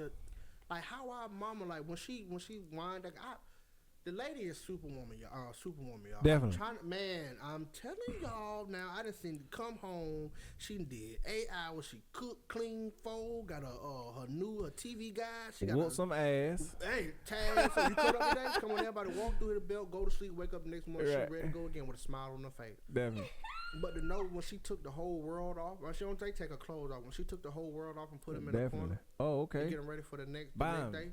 how our mama, like when she wind, like the lady is superwoman, y'all. Superwoman, y'all. Definitely. I'm telling y'all now. I done seen her come home. She did 8 hours. She cooked, clean, fold. Got her new TV guy. She got Whoop some ass. Hey, Taz, so you cut up today? Come on, everybody walk through the belt, go to sleep, wake up the next morning, Right. she ready to go again with a smile on her face. Definitely. But to know when she took the whole world off, well, she don't take her clothes off. When she took the whole world off and put them in the Definitely. corner, Oh, and okay. getting ready for the next Bam. day,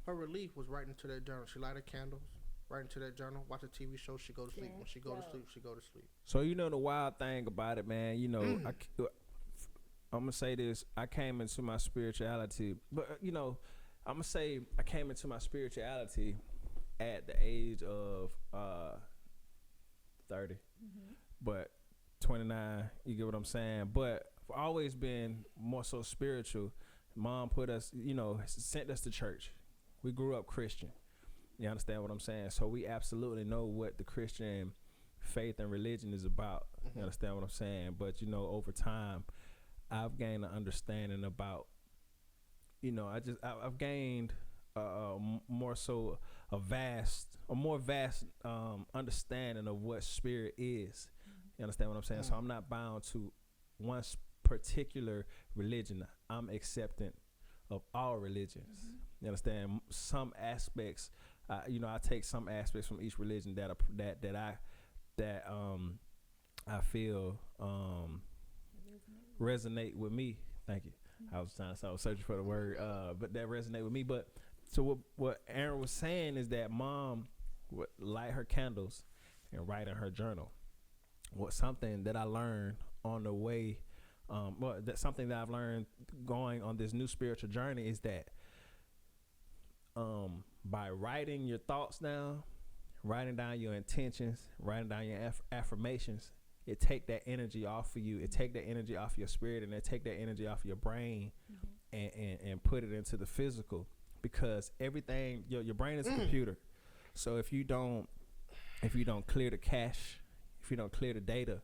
her relief was writing into that journal. She lighted candles, writing into that journal, watch a TV show, she go to sleep. When she go to sleep, she go to sleep. So you know the wild thing about it, man. You know, I'm gonna say this. I came into my spirituality, but you know, I'm gonna say I came into my spirituality at the age of 30, but 29. You get what I'm saying? But I've always been more so spiritual. Mom put us, you know, sent us to church. We grew up Christian. You understand what I'm saying? So we absolutely know what the Christian faith and religion is about. You understand what I'm saying? But, you know, over time, I've gained an understanding about, you know, I've gained more so a more vast understanding of what spirit is. You understand what I'm saying? So I'm not bound to one particular religion. I'm accepting of all religions. You understand? Some aspects, I take some aspects from each religion that I feel resonate with me. Thank you. I was searching for the word, but that resonate with me. But so what Aaron was saying is that mom would light her candles and write in her journal. What something that I learned on the way, that's something that I've learned going on this new spiritual journey is that by writing your thoughts down, writing down your intentions, writing down your affirmations, it take that energy off of you. It take that energy off your spirit, and it take that energy off your brain, and put it into the physical. Because everything, your brain is a computer. So if you don't clear the cache, if you don't clear the data,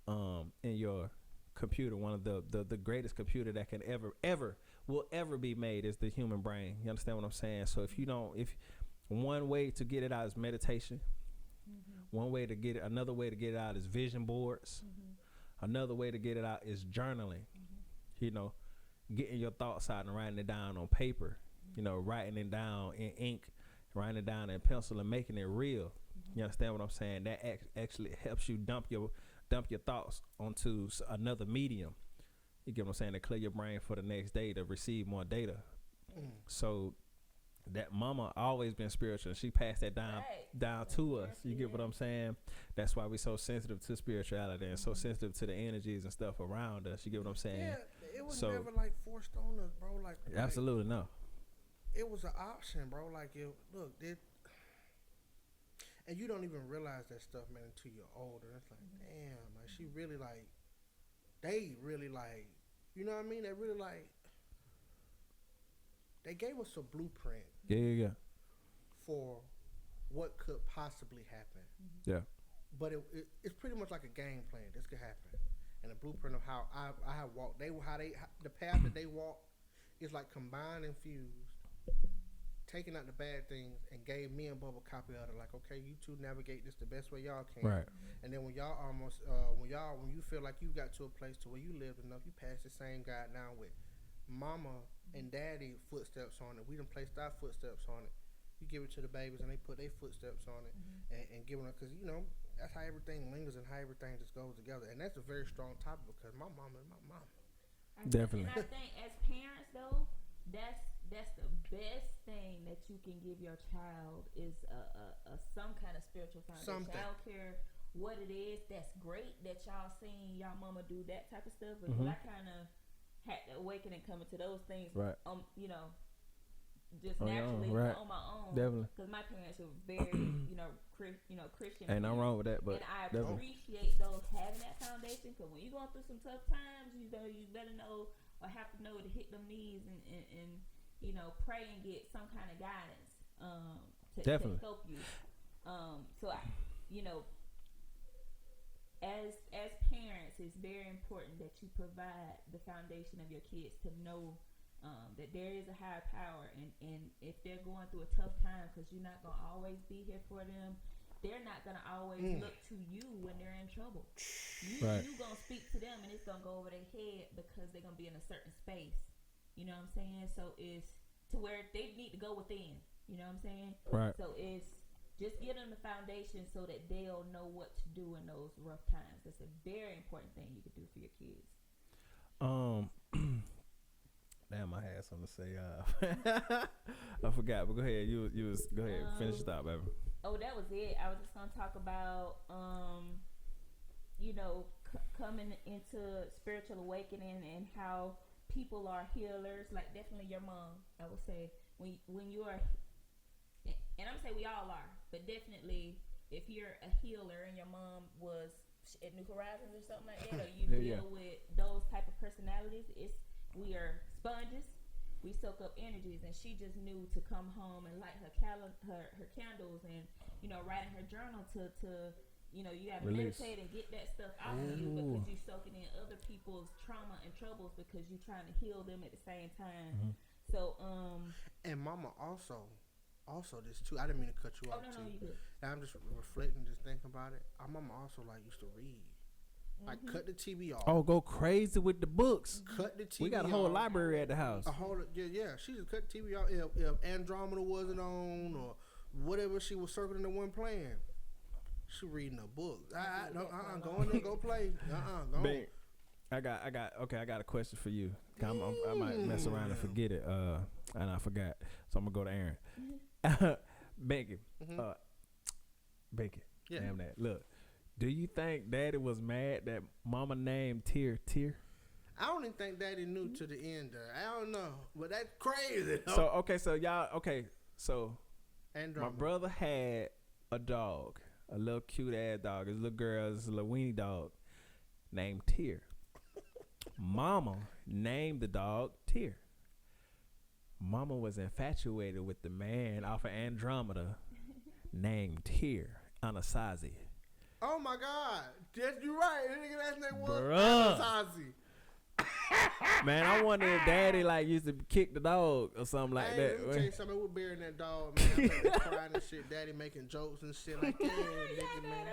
in your computer, one of the greatest computer that can will ever be made is the human brain. You understand what I'm saying? So if one way to get it out is meditation. One way to get it, another way to get it out is vision boards. Another way to get it out is journaling. Getting your thoughts out and writing it down on paper. Writing it down in ink, writing it down in pencil, and making it real. You understand what I'm saying? That actually helps you dump your thoughts onto another medium. You get what I'm saying? To clear your brain for the next day to receive more data. So that mama always been spiritual. She passed that down to us. You get what I'm saying? That's why we're so sensitive to spirituality and so sensitive to the energies and stuff around us. You get what I'm saying? Yeah, it was never like forced on us, bro. Like absolutely no. It was an option, bro. Like and you don't even realize that stuff, man, until you're older. It's like, damn, like she really like, they really like, you know what I mean? They really like, they gave us a blueprint. Yeah. For what could possibly happen. Yeah. But it's pretty much like a game plan. This could happen, and a blueprint of how I have walked. The path that they walked is like combined and fused, taking out the bad things and gave me and Bubba a copy of it. Like, okay, you two navigate this the best way y'all can. Right. And then when y'all when you feel like you got to a place to where you lived enough, you pass the same guide down with mama and daddy footsteps on it. We done placed our footsteps on it. You give it to the babies and they put their footsteps on it and give them, because that's how everything lingers and how everything just goes together. And that's a very strong topic because my mama is my mama. Definitely. And I think as parents though, that's the best thing that you can give your child is a some kind of spiritual foundation. Something. I don't care what it is. That's great that y'all seen y'all mama do that type of stuff. But I kind of had to awaken and come into those things. Right. Just on naturally right. on my own. Definitely. Because my parents were very, Christian. Ain't nothing wrong with that, but and I definitely. appreciate those having that foundation. Because when you're going through some tough times, you better know or have to know to hit them knees and pray and get some kind of guidance to help you. As parents, it's very important that you provide the foundation of your kids to know that there is a higher power, and if they're going through a tough time, because you're not going to always be here for them, they're not going to always look to you when they're in trouble. Right. You're going to speak to them, and it's going to go over their head because they're going to be in a certain space. You know what I'm saying? So it's to where they need to go within. You know what I'm saying? Right. So it's just give them the foundation so that they'll know what to do in those rough times. That's a very important thing you can do for your kids. Damn, I had something to say. I forgot, but go ahead. You was go ahead. Finish your thought, baby. Oh, that was it. I was just gonna talk about, coming into spiritual awakening and how people are healers. Like definitely your mom, I would say, when you are, and I'm gonna say we all are, but definitely if you're a healer and your mom was at New Horizons or something like that, or you deal with those type of personalities, we are sponges. We soak up energies, and she just knew to come home and light her candles and write in her journal to you gotta meditate and get that stuff out of you, because you're soaking in other people's trauma and troubles because you're trying to heal them at the same time. So and mama also this too. I didn't mean to cut you off. No, too. you good. Now I'm just reflecting, just thinking about it. Our mama also used to read. Like cut the TV off. Oh, go crazy with the books. Cut the TV. We got a whole off. library at the house. A whole yeah. She just cut the TV off if Andromeda wasn't on or whatever she was circling the one playing. She reading a book. Go in there, go play. Go. Bang. I got a question for you. I might mess around and forget it. And I forgot, so I'm gonna go to Aaron. Becky, Becky. Yeah. Damn that. Look, do you think Daddy was mad that Mama named Tear? I don't even think Daddy knew to the end there. I don't know, but that's crazy. So Andromeda. my brother had a dog, a little cute ass dog. His little girl, his little weenie dog, named Tear. Mama named the dog Tear. Mama was infatuated with the man off of Andromeda named Tear Anasazi. Oh my God, yes, you're right. That nigga last name was Bruh. Anasazi. Man, I wonder if Daddy like used to kick the dog or something like Hey, let me tell you that. something. We're burying that dog, man. I'm like, crying and shit. Daddy making jokes and shit like, yeah, nigga, man.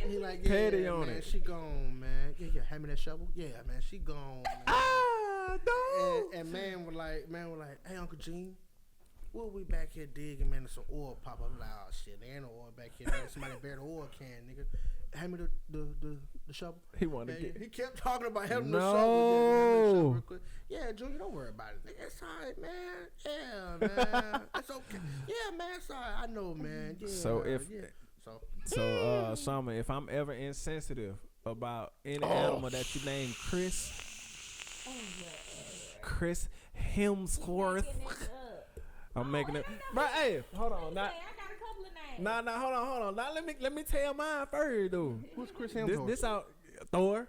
And he like, yeah, Petty on man, it. she gone, man. Yeah, hand me that shovel. Yeah, man, she gone, man. Ah, dog. And man was like, hey, Uncle Gene, we'll be back here digging, man. There's some oil pop up. I'm like, oh shit, there ain't no oil back here, man. Somebody buried the oil can, nigga. Hand me the shovel. He wanted to Yeah, get. he kept talking about having No. the shovel. Real quick. Yeah, Junior, don't worry about it. It's all right, man. Yeah, man. It's okay. Yeah, man, it's all right. I know, man. Yeah, So if- so Summer, if I'm ever insensitive about any animal that you name Chris Hemsworth, I'm making it. But hey, hold on, I got a couple of names. nah, hold on. Now let me tell mine first, though. who's Chris Hemsworth? This out Thor.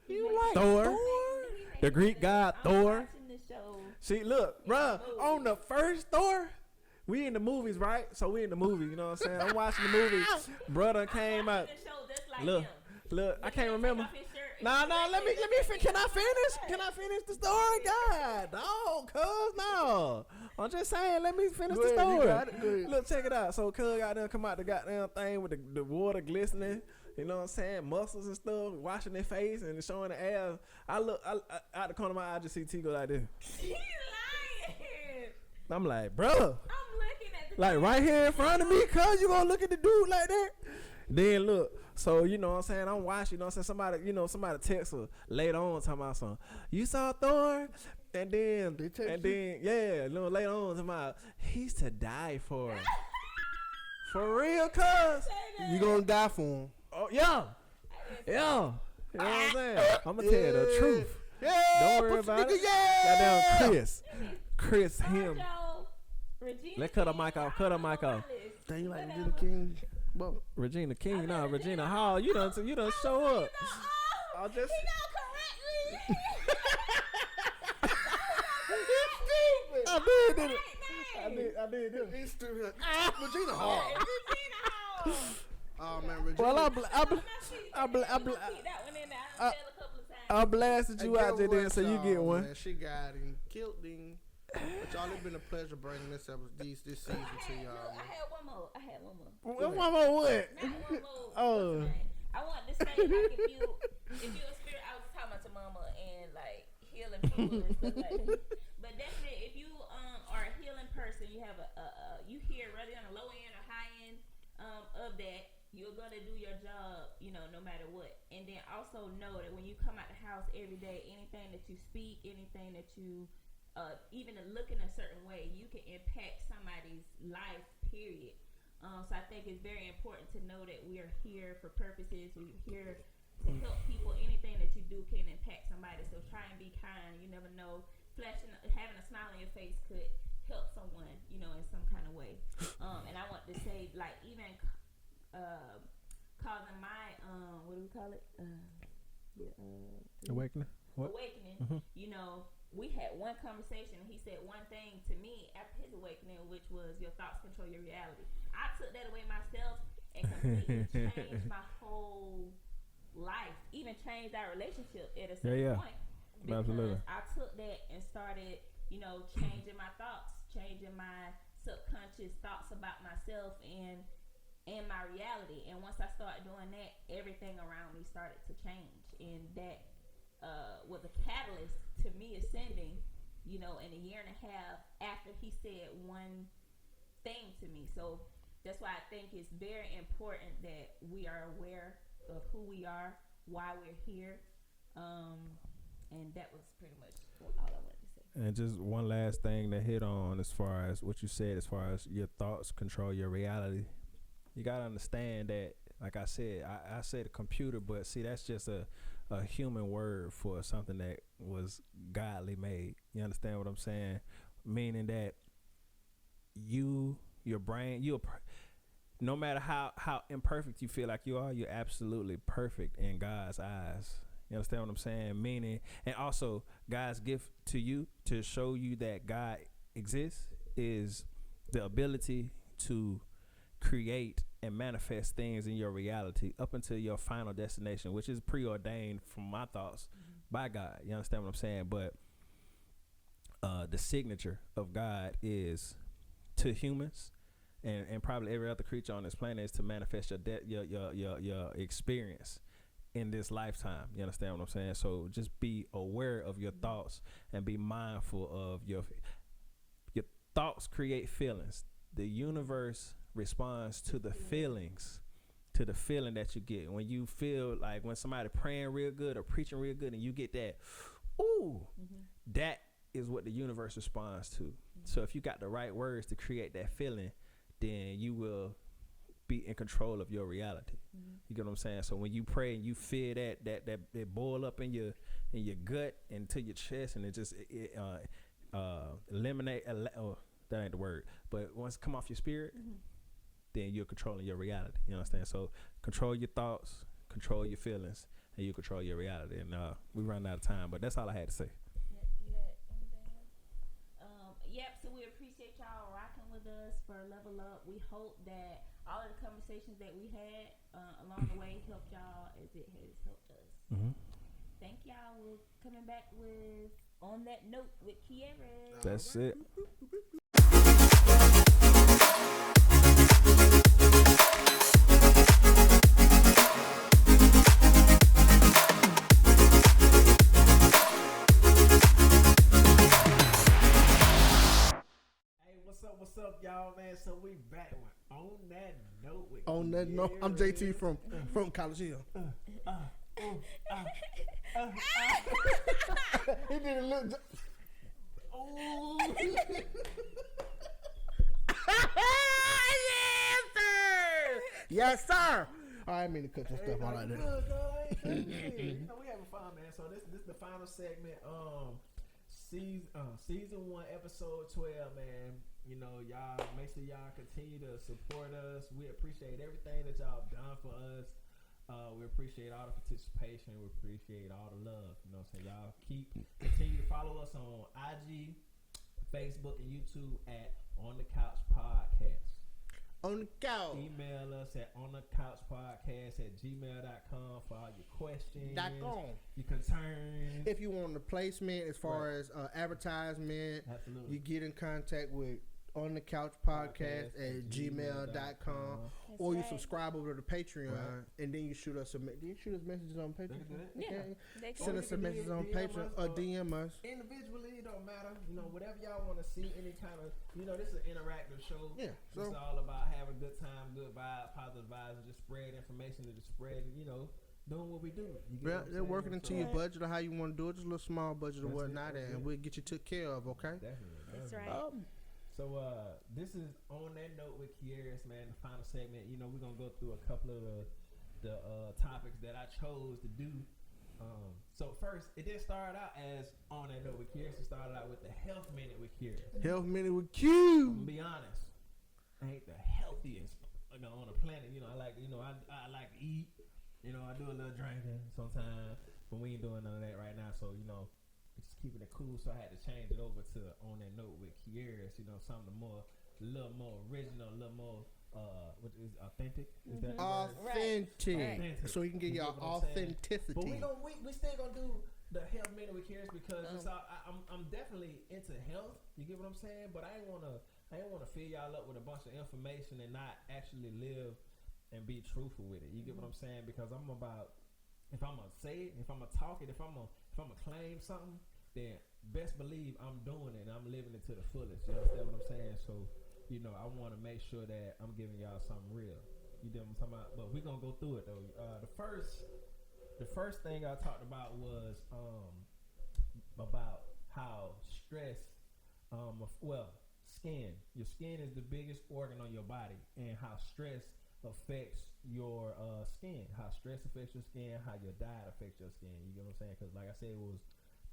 You like Thor, the Greek god Thor. Watching the show. See, look, bruh, on the first Thor, we in the movies, right? So we in the movie, you know what I'm saying? I'm watching the movie. Brother came out. The show just like Look, him. look, I can't remember. Take off his shirt and Nah, shit. let me can I finish? Can I finish the story? God, no, cuz no. I'm just saying, let me finish Go the ahead, you story. got it, go ahead. Look, check it out. So cuz got there, come out the goddamn thing with the water glistening, you know what I'm saying? Muscles and stuff, washing their face and showing the ass. I out the corner of my eye, I just see T go like this. He lying. I'm like, bruh. I'm looking at the Like right here in front of me, cuz you gonna look at the dude like that? Then look, so you know what I'm saying, I'm watching, you know what I'm saying, somebody text her later on talking about something. You saw Thor? And then yeah, you know, later on talking about he's to die for. For real, cuz. You gonna die for him? Oh yeah. You know what I'm saying? I'm gonna tell you the truth. Yeah, Don't worry put the about nigga, it. Yeah. Goddamn Chris him. Joe, Regina Let's cut her King, mic off, cut her mic off. Dang, you like Regina King? Well, Regina King, nah, Regina Hall, you done show up. I'll just He don't correct me. I did it. I did it. he's still here. Regina Hall. Regina Hall. Oh man, Regina. Well, Keep that one in there. I said a couple of times. I blasted you out there, then, so you get one. Man, she got him, killed him. But y'all, it's been a pleasure bringing this season to y'all. I Man. had one more. One more what? Not one more. Oh. I want to say, like, if you a spirit, I was talking about to mama and like healing people and stuff like that. But definitely, if you are a healing person, you have you hear whether on the low end or high end of that, you're gonna do your job, you know, no matter what. And then also know that when you come out the house every day, anything that you speak, anything that you even look in a certain way, you can impact somebody's life, period. So I think it's very important to know that we are here for purposes. We're here to help people. Anything that you do can impact somebody. So try and be kind. You never know. Having a smile on your face could help someone, you know, in some kind of way. And I want to say, like, even causing my what do we call it? Awakening. What? Awakening. You know, we had one conversation. He said one thing to me after his awakening, which was your thoughts control your reality. I took that away myself and completely changed my whole life. Even changed our relationship at a certain point. Because Absolutely. I took that and started, you know, changing my thoughts, changing my subconscious thoughts about myself, and in my reality. And once I started doing that, everything around me started to change, and that was a catalyst to me ascending, you know, in a year and a half after he said one thing to me. So that's why I think it's very important that we are aware of who we are, why we're here, and that was pretty much all I wanted to say. And just one last thing to hit on as far as what you said, as far as your thoughts control your reality. You gotta understand that, like I said, I said a computer, but see, that's just a human word for something that was godly made. You understand what I'm saying? Meaning that your brain, no matter how imperfect you feel like you are, you're absolutely perfect in God's eyes. You understand what I'm saying? Meaning, and also God's gift to you to show you that God exists is the ability to create and manifest things in your reality up until your final destination, which is preordained from my thoughts by God. You understand what I'm saying? But the signature of God is to humans and probably every other creature on this planet is to manifest your experience in this lifetime. You understand what I'm saying? So just be aware of your thoughts and be mindful of your thoughts create feelings. The universe responds to the feelings, to the feeling that you get. When you feel like when somebody praying real good or preaching real good and you get that, ooh, that is what the universe responds to. So if you got the right words to create that feeling, then you will be in control of your reality. You get what I'm saying? So when you pray and you feel that boil up in your gut and to your chest, and it just eliminate. That ain't the word, but once it come off your spirit, then you're controlling your reality. You understand? So control your thoughts, control your feelings, and you control your reality. And we run out of time, but that's all I had to say. Yep, so we appreciate y'all rocking with us for Level Up. We hope that all of the conversations that we had along the way helped y'all as it has helped us. Thank y'all. We're coming back with On That Note with Kiera. That's it. What's up, y'all, man? So we back on that note. On that note, I'm JT from College Hill. He did a little. Oh. Yes, sir. I didn't mean to cut your stuff out like that. We having fun, man. So this is the final segment. Season 1, episode 12, man. You know, y'all make sure y'all continue to support us. We appreciate everything that y'all done for us. We appreciate all the participation. We appreciate all the love. You know what I'm saying? Y'all continue to follow us on IG, Facebook, and YouTube at On The Couch Podcast. On the couch. Email us at onthecouchpodcast@gmail.com for all your questions, your concerns. If you want a placement as far as advertisement, absolutely, you get in contact with On The Couch Podcast at gmail.com, or you subscribe over to the Patreon, and then you shoot us messages on Patreon. Send us some messages on Patreon or DM us individually. It don't matter. You know, whatever y'all want to see. Any kind of, you know, this is an interactive show. Yeah, so it's all about having a good time, good vibe, positive vibes, and just spread information and just spread. You know, doing what we do. They're working into your budget or how you want to do it, just a little small budget or whatnot, and we'll get you took care of. Okay. Definitely. That's right. So this is On That Note with Kieris, man, the final segment. You know, we're gonna go through a couple of the topics that I chose to do. So first, it didn't start out as On That Note with Kieris. It started out with the Health Minute with Kieris. Health Minute with I'm Q. gonna be honest, I ain't the healthiest on the planet. You know, I like to eat. You know, I do a little drinking sometimes, but we ain't doing none of that right now. So, you know, just keeping it cool. So I had to change it over to On That Note with Kieris. You know, something more, a little more original, a little more, what is authentic? Is that Authentic. So you can get your authenticity. But we still gonna do the Health Minute with Kieris because it's I'm definitely into health. You get what I'm saying? But I ain't wanna fill y'all up with a bunch of information and not actually live and be truthful with it. You get what I'm saying? Because I'm about, if I'm gonna say it, if I'm gonna talk it, if I'm gonna claim something, then best believe I'm doing it and I'm living it to the fullest. You understand what I'm saying? So, you know, I want to make sure that I'm giving y'all something real. You know what I'm talking about? But we're gonna go through it though. The first thing I talked about was about how stress, skin. Your skin is the biggest organ on your body, and how stress affects your skin. How stress affects your skin. How your diet affects your skin. You get what I'm saying? Because like I said, it was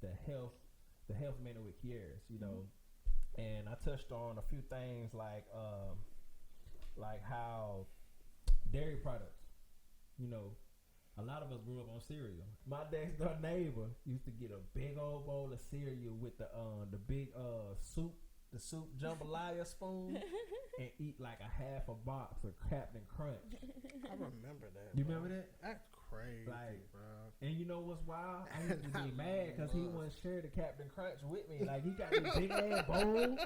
the health minute with Kieras, you know. And I touched on a few things like how dairy products, you know, a lot of us grew up on cereal. My next door neighbor used to get a big old bowl of cereal with the big soup jambalaya spoon and eat like a half a box of Captain Crunch. I remember that. You bro. remember that? That's crazy, Like, bro. And you know what's wild? I used to be mad because he wouldn't share the Captain Crunch with me. Like, he got this big ass bowl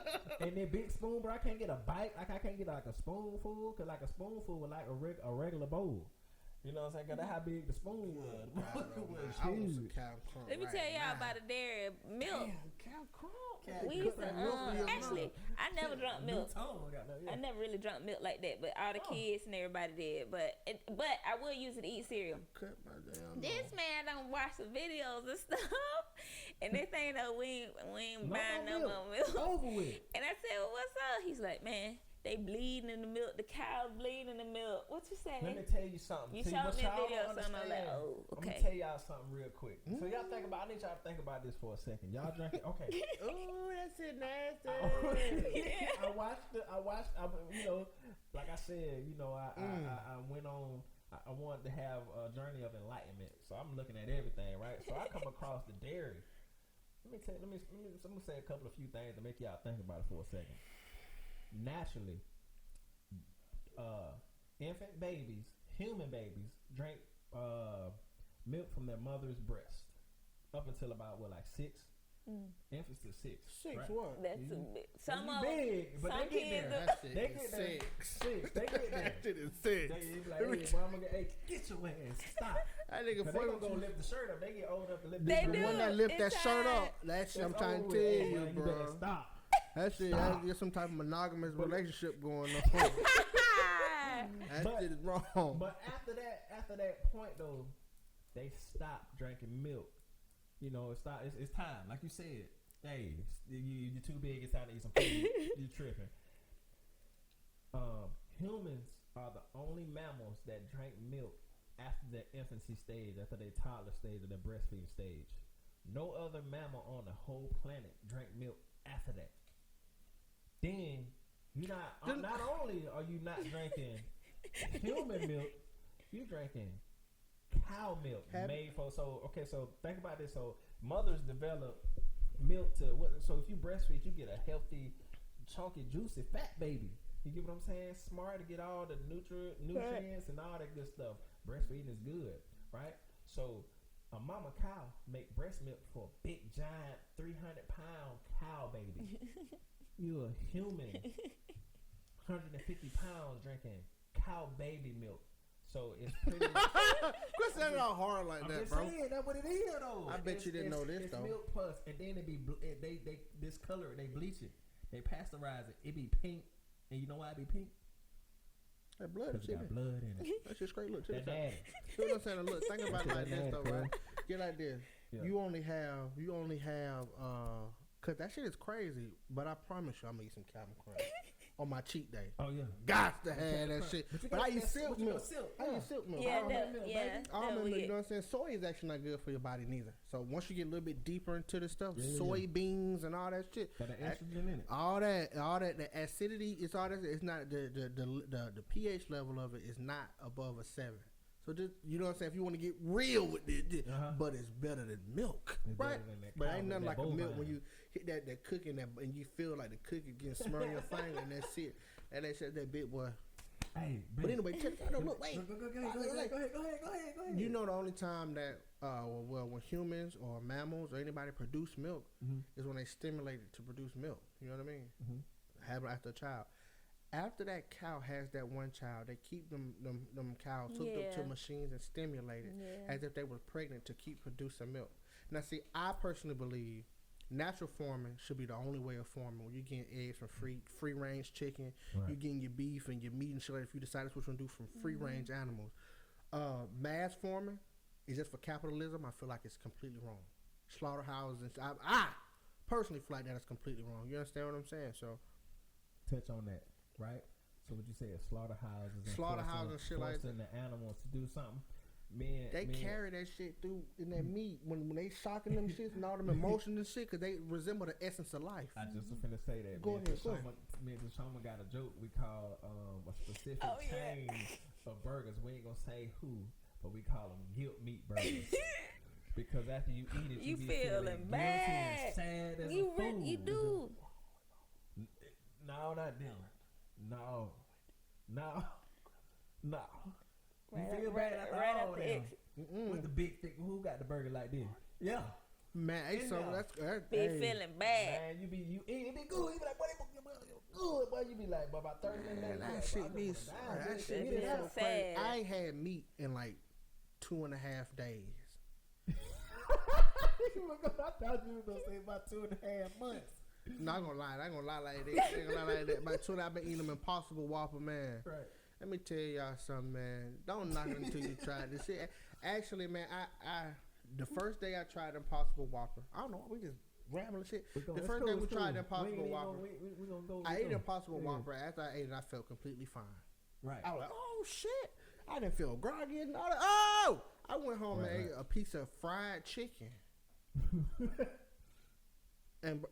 and that big spoon, but I can't get a bite. Like, I can't get like a spoonful, because like a spoonful was like a regular bowl. You know what I'm saying? Because that's how big the spoon was. The I bowl don't know, was man. I want some huge. Captain Crunch Let me right tell y'all now. about the dairy milk. Captain Crunch. We used to, actually, I never drunk milk. Yeah. I never really drunk milk like that, but all the kids and everybody did. But I will use it to eat cereal. Cut my damn This man don't watch the videos and stuff, and they think that we ain't buying no more milk. Over with. And I said, well, what's up? He's like, man, they bleeding in the milk. The cows bleeding in the milk. What you say? Let me tell you something. You See, showed what me a y'all video, don't so I'm like, understand. oh, I'm gonna okay. tell y'all something real quick. So y'all think about. I need y'all to think about this for a second. Y'all drinking? Okay. Oh, that's it, nasty. I watched. You know, like I said, you know, I went on. I wanted to have a journey of enlightenment, so I'm looking at everything, right? So I come across the dairy. I'm gonna say a few things to make y'all think about it for a second. Naturally, infant babies, human babies, drink milk from their mother's breast up until about like 6. Infants to 6. 6 right? what? That's a bit. Some That's of big, but some they get kids there. That shit They is get there. 6. 6. They get there. That shit is 6. They be like, hey, mama, hey, get your ass, stop. That nigga Cause they gonna fucking go lift the shirt up. They get old enough to lift They the the do. one that lift that It's shirt time. up. That shit I'm It's trying to over tell with. you, Man, better bro. stop. That shit, there's some type of monogamous relationship going on. That But- shit is wrong. But after that point though, they stop drinking milk. You know, it's time. Like you said, hey, you're too big. It's time to eat some food. You tripping. Humans are the only mammals that drink milk after their infancy stage, after their toddler stage, or their breastfeeding stage. No other mammal on the whole planet drink milk after that. Then you not only are you not drinking human milk, you drinking cow milk made for. So think about this. So mothers develop milk so if you breastfeed, you get a healthy, chunky, juicy, fat baby. You get what I'm saying? Smart to get all the nutrients and all that good stuff. Breastfeeding is good, right? So a mama cow make breast milk for a big giant 300-pound cow baby. You a human, 150 pounds drinking cow baby milk. So it's pretty. Quit saying it all hard like I'm that, just bro. saying that's what it is though. I bet you didn't know this, it's though. Milk plus, and then it be they discolor it, they bleach it, they pasteurize it. It be pink, and you know why it be pink? That blood Because shit. it got blood in it. That shit's straight. Look, check That this out. daddy. See what I'm saying? Look, think about it like That this daddy, though, bro. right? Get like this. Yeah. You only have cause that shit is crazy, but I promise you I'm gonna eat some Captain Crunch on my cheat day. Oh yeah. Got to have that shit. But you But I gotta eat get silk what you milk. got silk, I yeah. eat silk milk. Yeah, Almond that- milk, yeah, baby. that Almond we milk, you get. know what I'm saying? Soy is actually not good for your body neither. So once you get a little bit deeper into the stuff, Yeah. soybeans and all that shit, Got an estrogen in it. all that, the acidity, it's all that. It's not the pH level of it is not above a 7. So just, you know what I'm saying? If you want to get real with it, but it's better than milk, It's right? better than that But cow ain't milk, nothing like that a milk bovine. when you hit that cooking and you feel like the cookie getting smurred on your finger and that's it. And they said that bit boy. Hey, But babe. anyway, check it out. Look, wait. Go ahead. You know the only time that when humans or mammals or anybody produce milk is when they stimulate it to produce milk. You know what I mean? Have it after a child. after that cow has that one child, they keep them cows hooked up to Yeah. machines and stimulated Yeah. as if they were pregnant to keep producing milk. Now, see, I personally believe natural farming should be the only way of farming. Where you're getting eggs from free range chicken, Right. you're getting your beef and your meat and shit. Like if you decide that's what you're gonna do from free range animals, mass farming is just for capitalism. I feel like it's completely wrong. Slaughterhouses, I personally feel like that is completely wrong. You understand what I'm saying? So Touch on that, right? So what you say is slaughterhouses and Slaughterhouses and shit like forcing the animals to do something. Man, they carry that shit through in their meat when they shocking them shits and all them emotions and shit because they resemble the essence of life. I just was finna say that. Go me ahead, and go ahead. Me and Tashama got a joke we call a specific Oh, yeah. chain of burgers. We ain't gonna say who, but we call them guilt meat burgers. Because after you eat it, You be feeling guilty bad. and sad as You a fool. you do. No, not them. No. You Right feel up- bad right- after right all up the them. exit. With the big thick, who got the burger like this? Yeah. Man, hey, so Yeah. that's Be hey. feeling bad. Man, you eat it be good. You be like, boy, good, boy. You be like, but about 30 minutes Man, later, that boy, shit I be just wanna die. that Get shit it be out. so Sad. crazy. I ain't had meat in like 2.5 days. I thought you was gonna say about 2.5 months. Not gonna lie, I ain't gonna lie like that. I ain't gonna lie like that. By 2 I've been eating them Impossible Whopper, man. Right. Let me tell y'all something, man. Don't knock it until you try this shit. Actually, man, I the first day I tried Impossible Whopper, I don't know, we just rambling shit. The first day we tried Impossible Whopper, We gonna go. I ate Impossible Whopper. After I ate it, I felt completely fine. Right. I was like, oh shit. I didn't feel groggy and all that. Oh! I went home Right, and ate a piece of fried chicken. and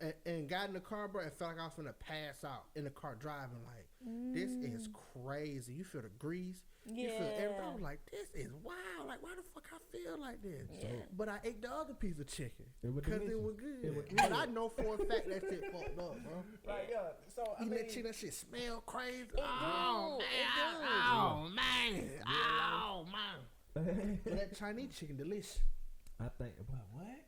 got in the car, bro, and felt like I was gonna pass out in the car driving. Like, this is crazy. You feel the grease. You feel everything. I was like, this is wild. Like, why the fuck I feel like this? Yeah. But I ate the other piece of chicken It was because it delicious. was good. It was But good. I know for a fact that shit fucked up, bro. Like, yeah. So I Eating mean, that chicken, that shit smell crazy. do. Oh, It man. Oh, man. Oh, man. But that Chinese chicken, delicious. I think about what?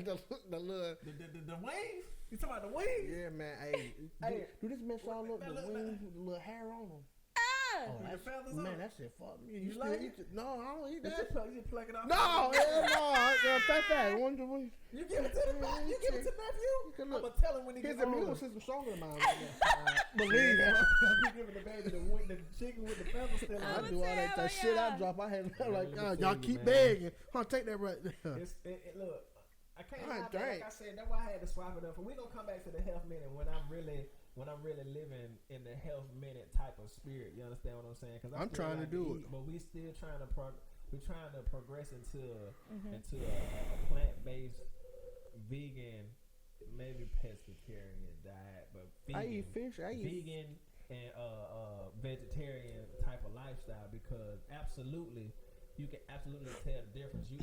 the little, The wings? You talking about the wings? yeah, man. Hey, Hey, do this mess all up? The look, wings with the little hair on them. Ah! Oh, With the that's, feathers man, on? that shit fuck me. You still like eat it? No, I don't eat You that. just pluck it off. No, hell no. Fat. Wonder when You give it to the nephew. You give it to nephew. can I'm look. gonna tell him when he his gets immune older. system stronger than mine. Believe that. You giving the baby the chicken with the feathers still I on. do all that tell shit I y'all. drop. I had Man, like, let me tell y'all you, keep man. begging. Huh, take that right there. Look, I can't God lie, man. dang. Like I said, that's why I had to swap it up. We're gonna come back to the health minute when I'm really living in the health minute type of spirit. You understand what I'm saying? Because I'm trying to do it. but we still trying to progress into a plant based vegan, maybe pescatarian diet, but vegan, I eat fish. I eat. vegan and vegetarian type of lifestyle, because you can absolutely tell the difference. You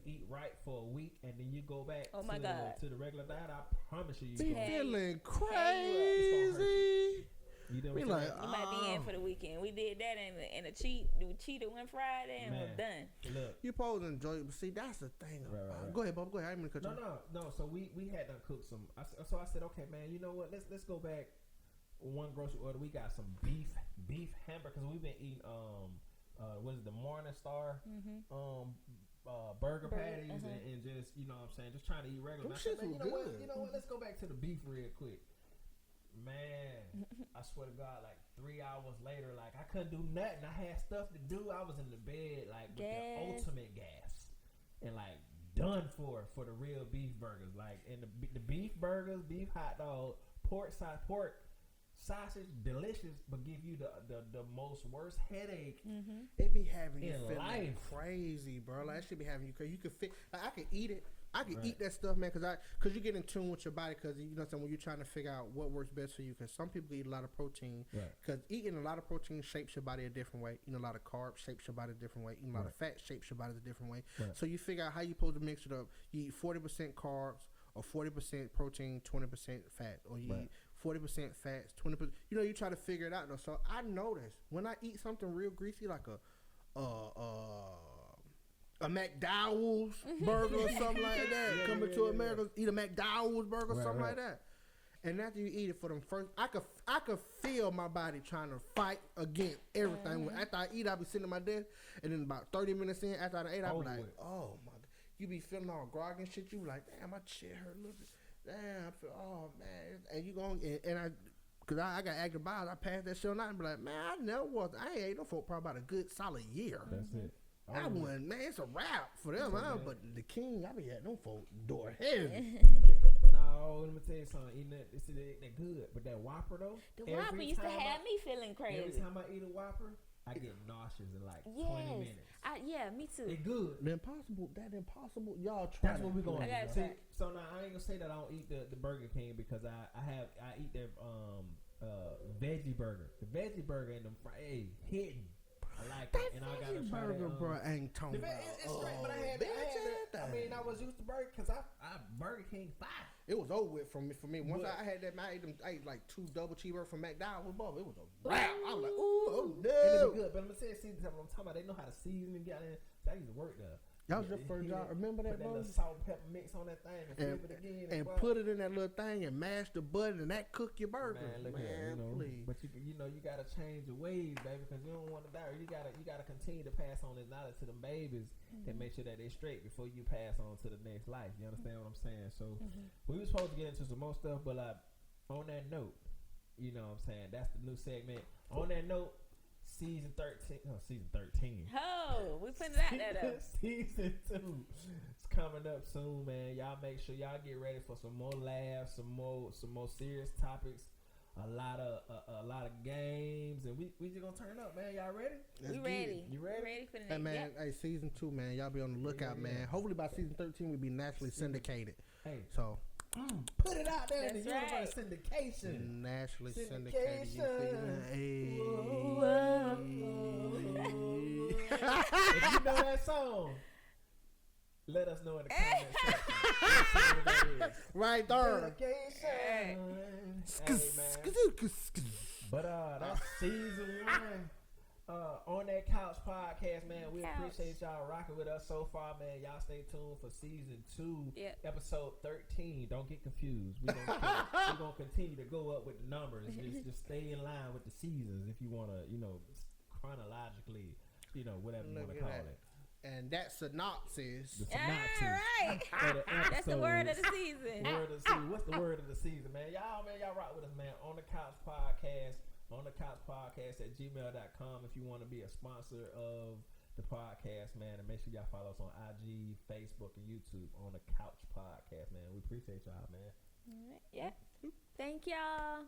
eat right for a week and then you go back Oh my God. to the regular diet. I promise you, Be gonna- feeling It's gonna crazy. you know Be what I'm like, saying? You might be in for the weekend. We did that in a cheetah went Friday and Man. we're done. Look, you supposed to enjoy it, but see, that's the thing. Right. Go ahead, Bob. Go ahead. I didn't mean to cut you. no. So we had to cook some. So I said, okay, man. You know what? Let's go back one grocery order. We got some beef hamburger, because we've been eating what is it, the Morningstar burger patties and just, you know what I'm saying, just trying to eat regular. Them And I said, shits man, was good. you know what? Let's go back to the beef real quick. Man, I swear to God, like 3 hours later, like I couldn't do nothing. I had stuff to do. I was in the bed, like with Gas. the ultimate gas, and like done for the real beef burgers. Like, and the beef burgers, beef hot dog, pork sausage, delicious, but give you the most worst headache. It be having you In feeling life. crazy, bro. Like, that should be having you crazy. You could fit. Like, I could eat it. I could Right. eat that stuff, man, because you get in tune with your body. Because you know what I'm saying, when you're trying to figure out what works best for you. Because some people eat a lot of protein. Right. Because eating a lot of protein shapes your body a different way. Eating a lot of carbs shapes your body a different way. Eating a lot of fat shapes your body a different way. Right. So you figure out how you supposed to mix it up. You eat 40% carbs or 40% protein, 20% fat, or you Right. eat 40% fats, 20%. You know, you try to figure it out though. So I noticed when I eat something real greasy, like a McDowell's burger or something like that. Coming to America, eat a McDowell's burger or Right, something right. like that. And after you eat it for them first, I could feel my body trying to fight against everything. After I eat, I'll be sitting at my desk, and then about 30 minutes in, after I ate, I'll be like, oh my God. You be feeling all groggy and shit. You be like, damn, my shit hurt a little bit. Damn, I feel, oh man. And you going, cause I got active bowels. I passed that shit night and be like, man, I ain't ate no for probably about a good solid year. That's it. I wouldn't, man, it's a wrap for them, but the king, I be at them folk door heavy. No, let me tell you something. Eating that, it's that good, but that Whopper though. The Whopper used to have me feeling crazy. Every time I eat a Whopper, I get nauseous in like 20 minutes. Yeah, me too. It good. The impossible, y'all try. That's what we gonna do. See, so now I ain't gonna say that I don't eat the Burger King because I eat their veggie burger. The veggie burger and them hidden. I like it, and I gotta try burger, that. bro, ain't talking about. It's straight, but I had I mean, I was used to burger because I Burger King fire. It was over with for me. Once I had that, I ate like 2 double cheeseburgers from McDonald's. It was a wrap. I was like, ooh, oh no. It was good, but I'm gonna say season. I'm talking about they know how to season and get in. I used to work there. That was your first job. Remember that, bro? Put that little salt and pepper mix on that thing and flip it again. And put it in that little thing and mash the button and that cook your burger. Man, look at please. But you gotta change your ways, baby, because you don't want to die. You gotta continue to pass on this knowledge to them babies and make sure that they're straight before you pass on to the next life. You understand what I'm saying? So we were supposed to get into some more stuff, but like on that note, you know what I'm saying? That's the new segment. On that note. Season 13. Oh, we putting it out there though. Season 2 is coming up soon, man. Y'all make sure y'all get ready for some more laughs, some more serious topics, a lot of games, and we just gonna turn up, man. Y'all ready? We ready. You ready? Ready for the next? Hey man, hey, season 2, man. Y'all be on the lookout, man. Hopefully by season 13 we'll be nationally syndicated. Hey, so. Put it out there in the universe. Syndication. Nationally syndicated. Hey. If you know that song, let us know in the comment section. Right there. Hey, man. But that's season 1. On That Couch podcast, man. We appreciate y'all rocking with us so far, man. Y'all stay tuned for season 2, episode 13. Don't get confused. We're gonna continue to go up with the numbers. Just stay in line with the seasons if you wanna, chronologically, whatever you wanna call it. And that synopsis. The synopsis. Right. That's the word of the season. What's the word of the season, man? Y'all rock with us, man. On the Couch podcast. On the Couch Podcast at gmail.com if you want to be a sponsor of the podcast, man. And make sure y'all follow us on IG, Facebook, and YouTube on the Couch Podcast, man. We appreciate y'all, man. All right. Yeah. Thank y'all.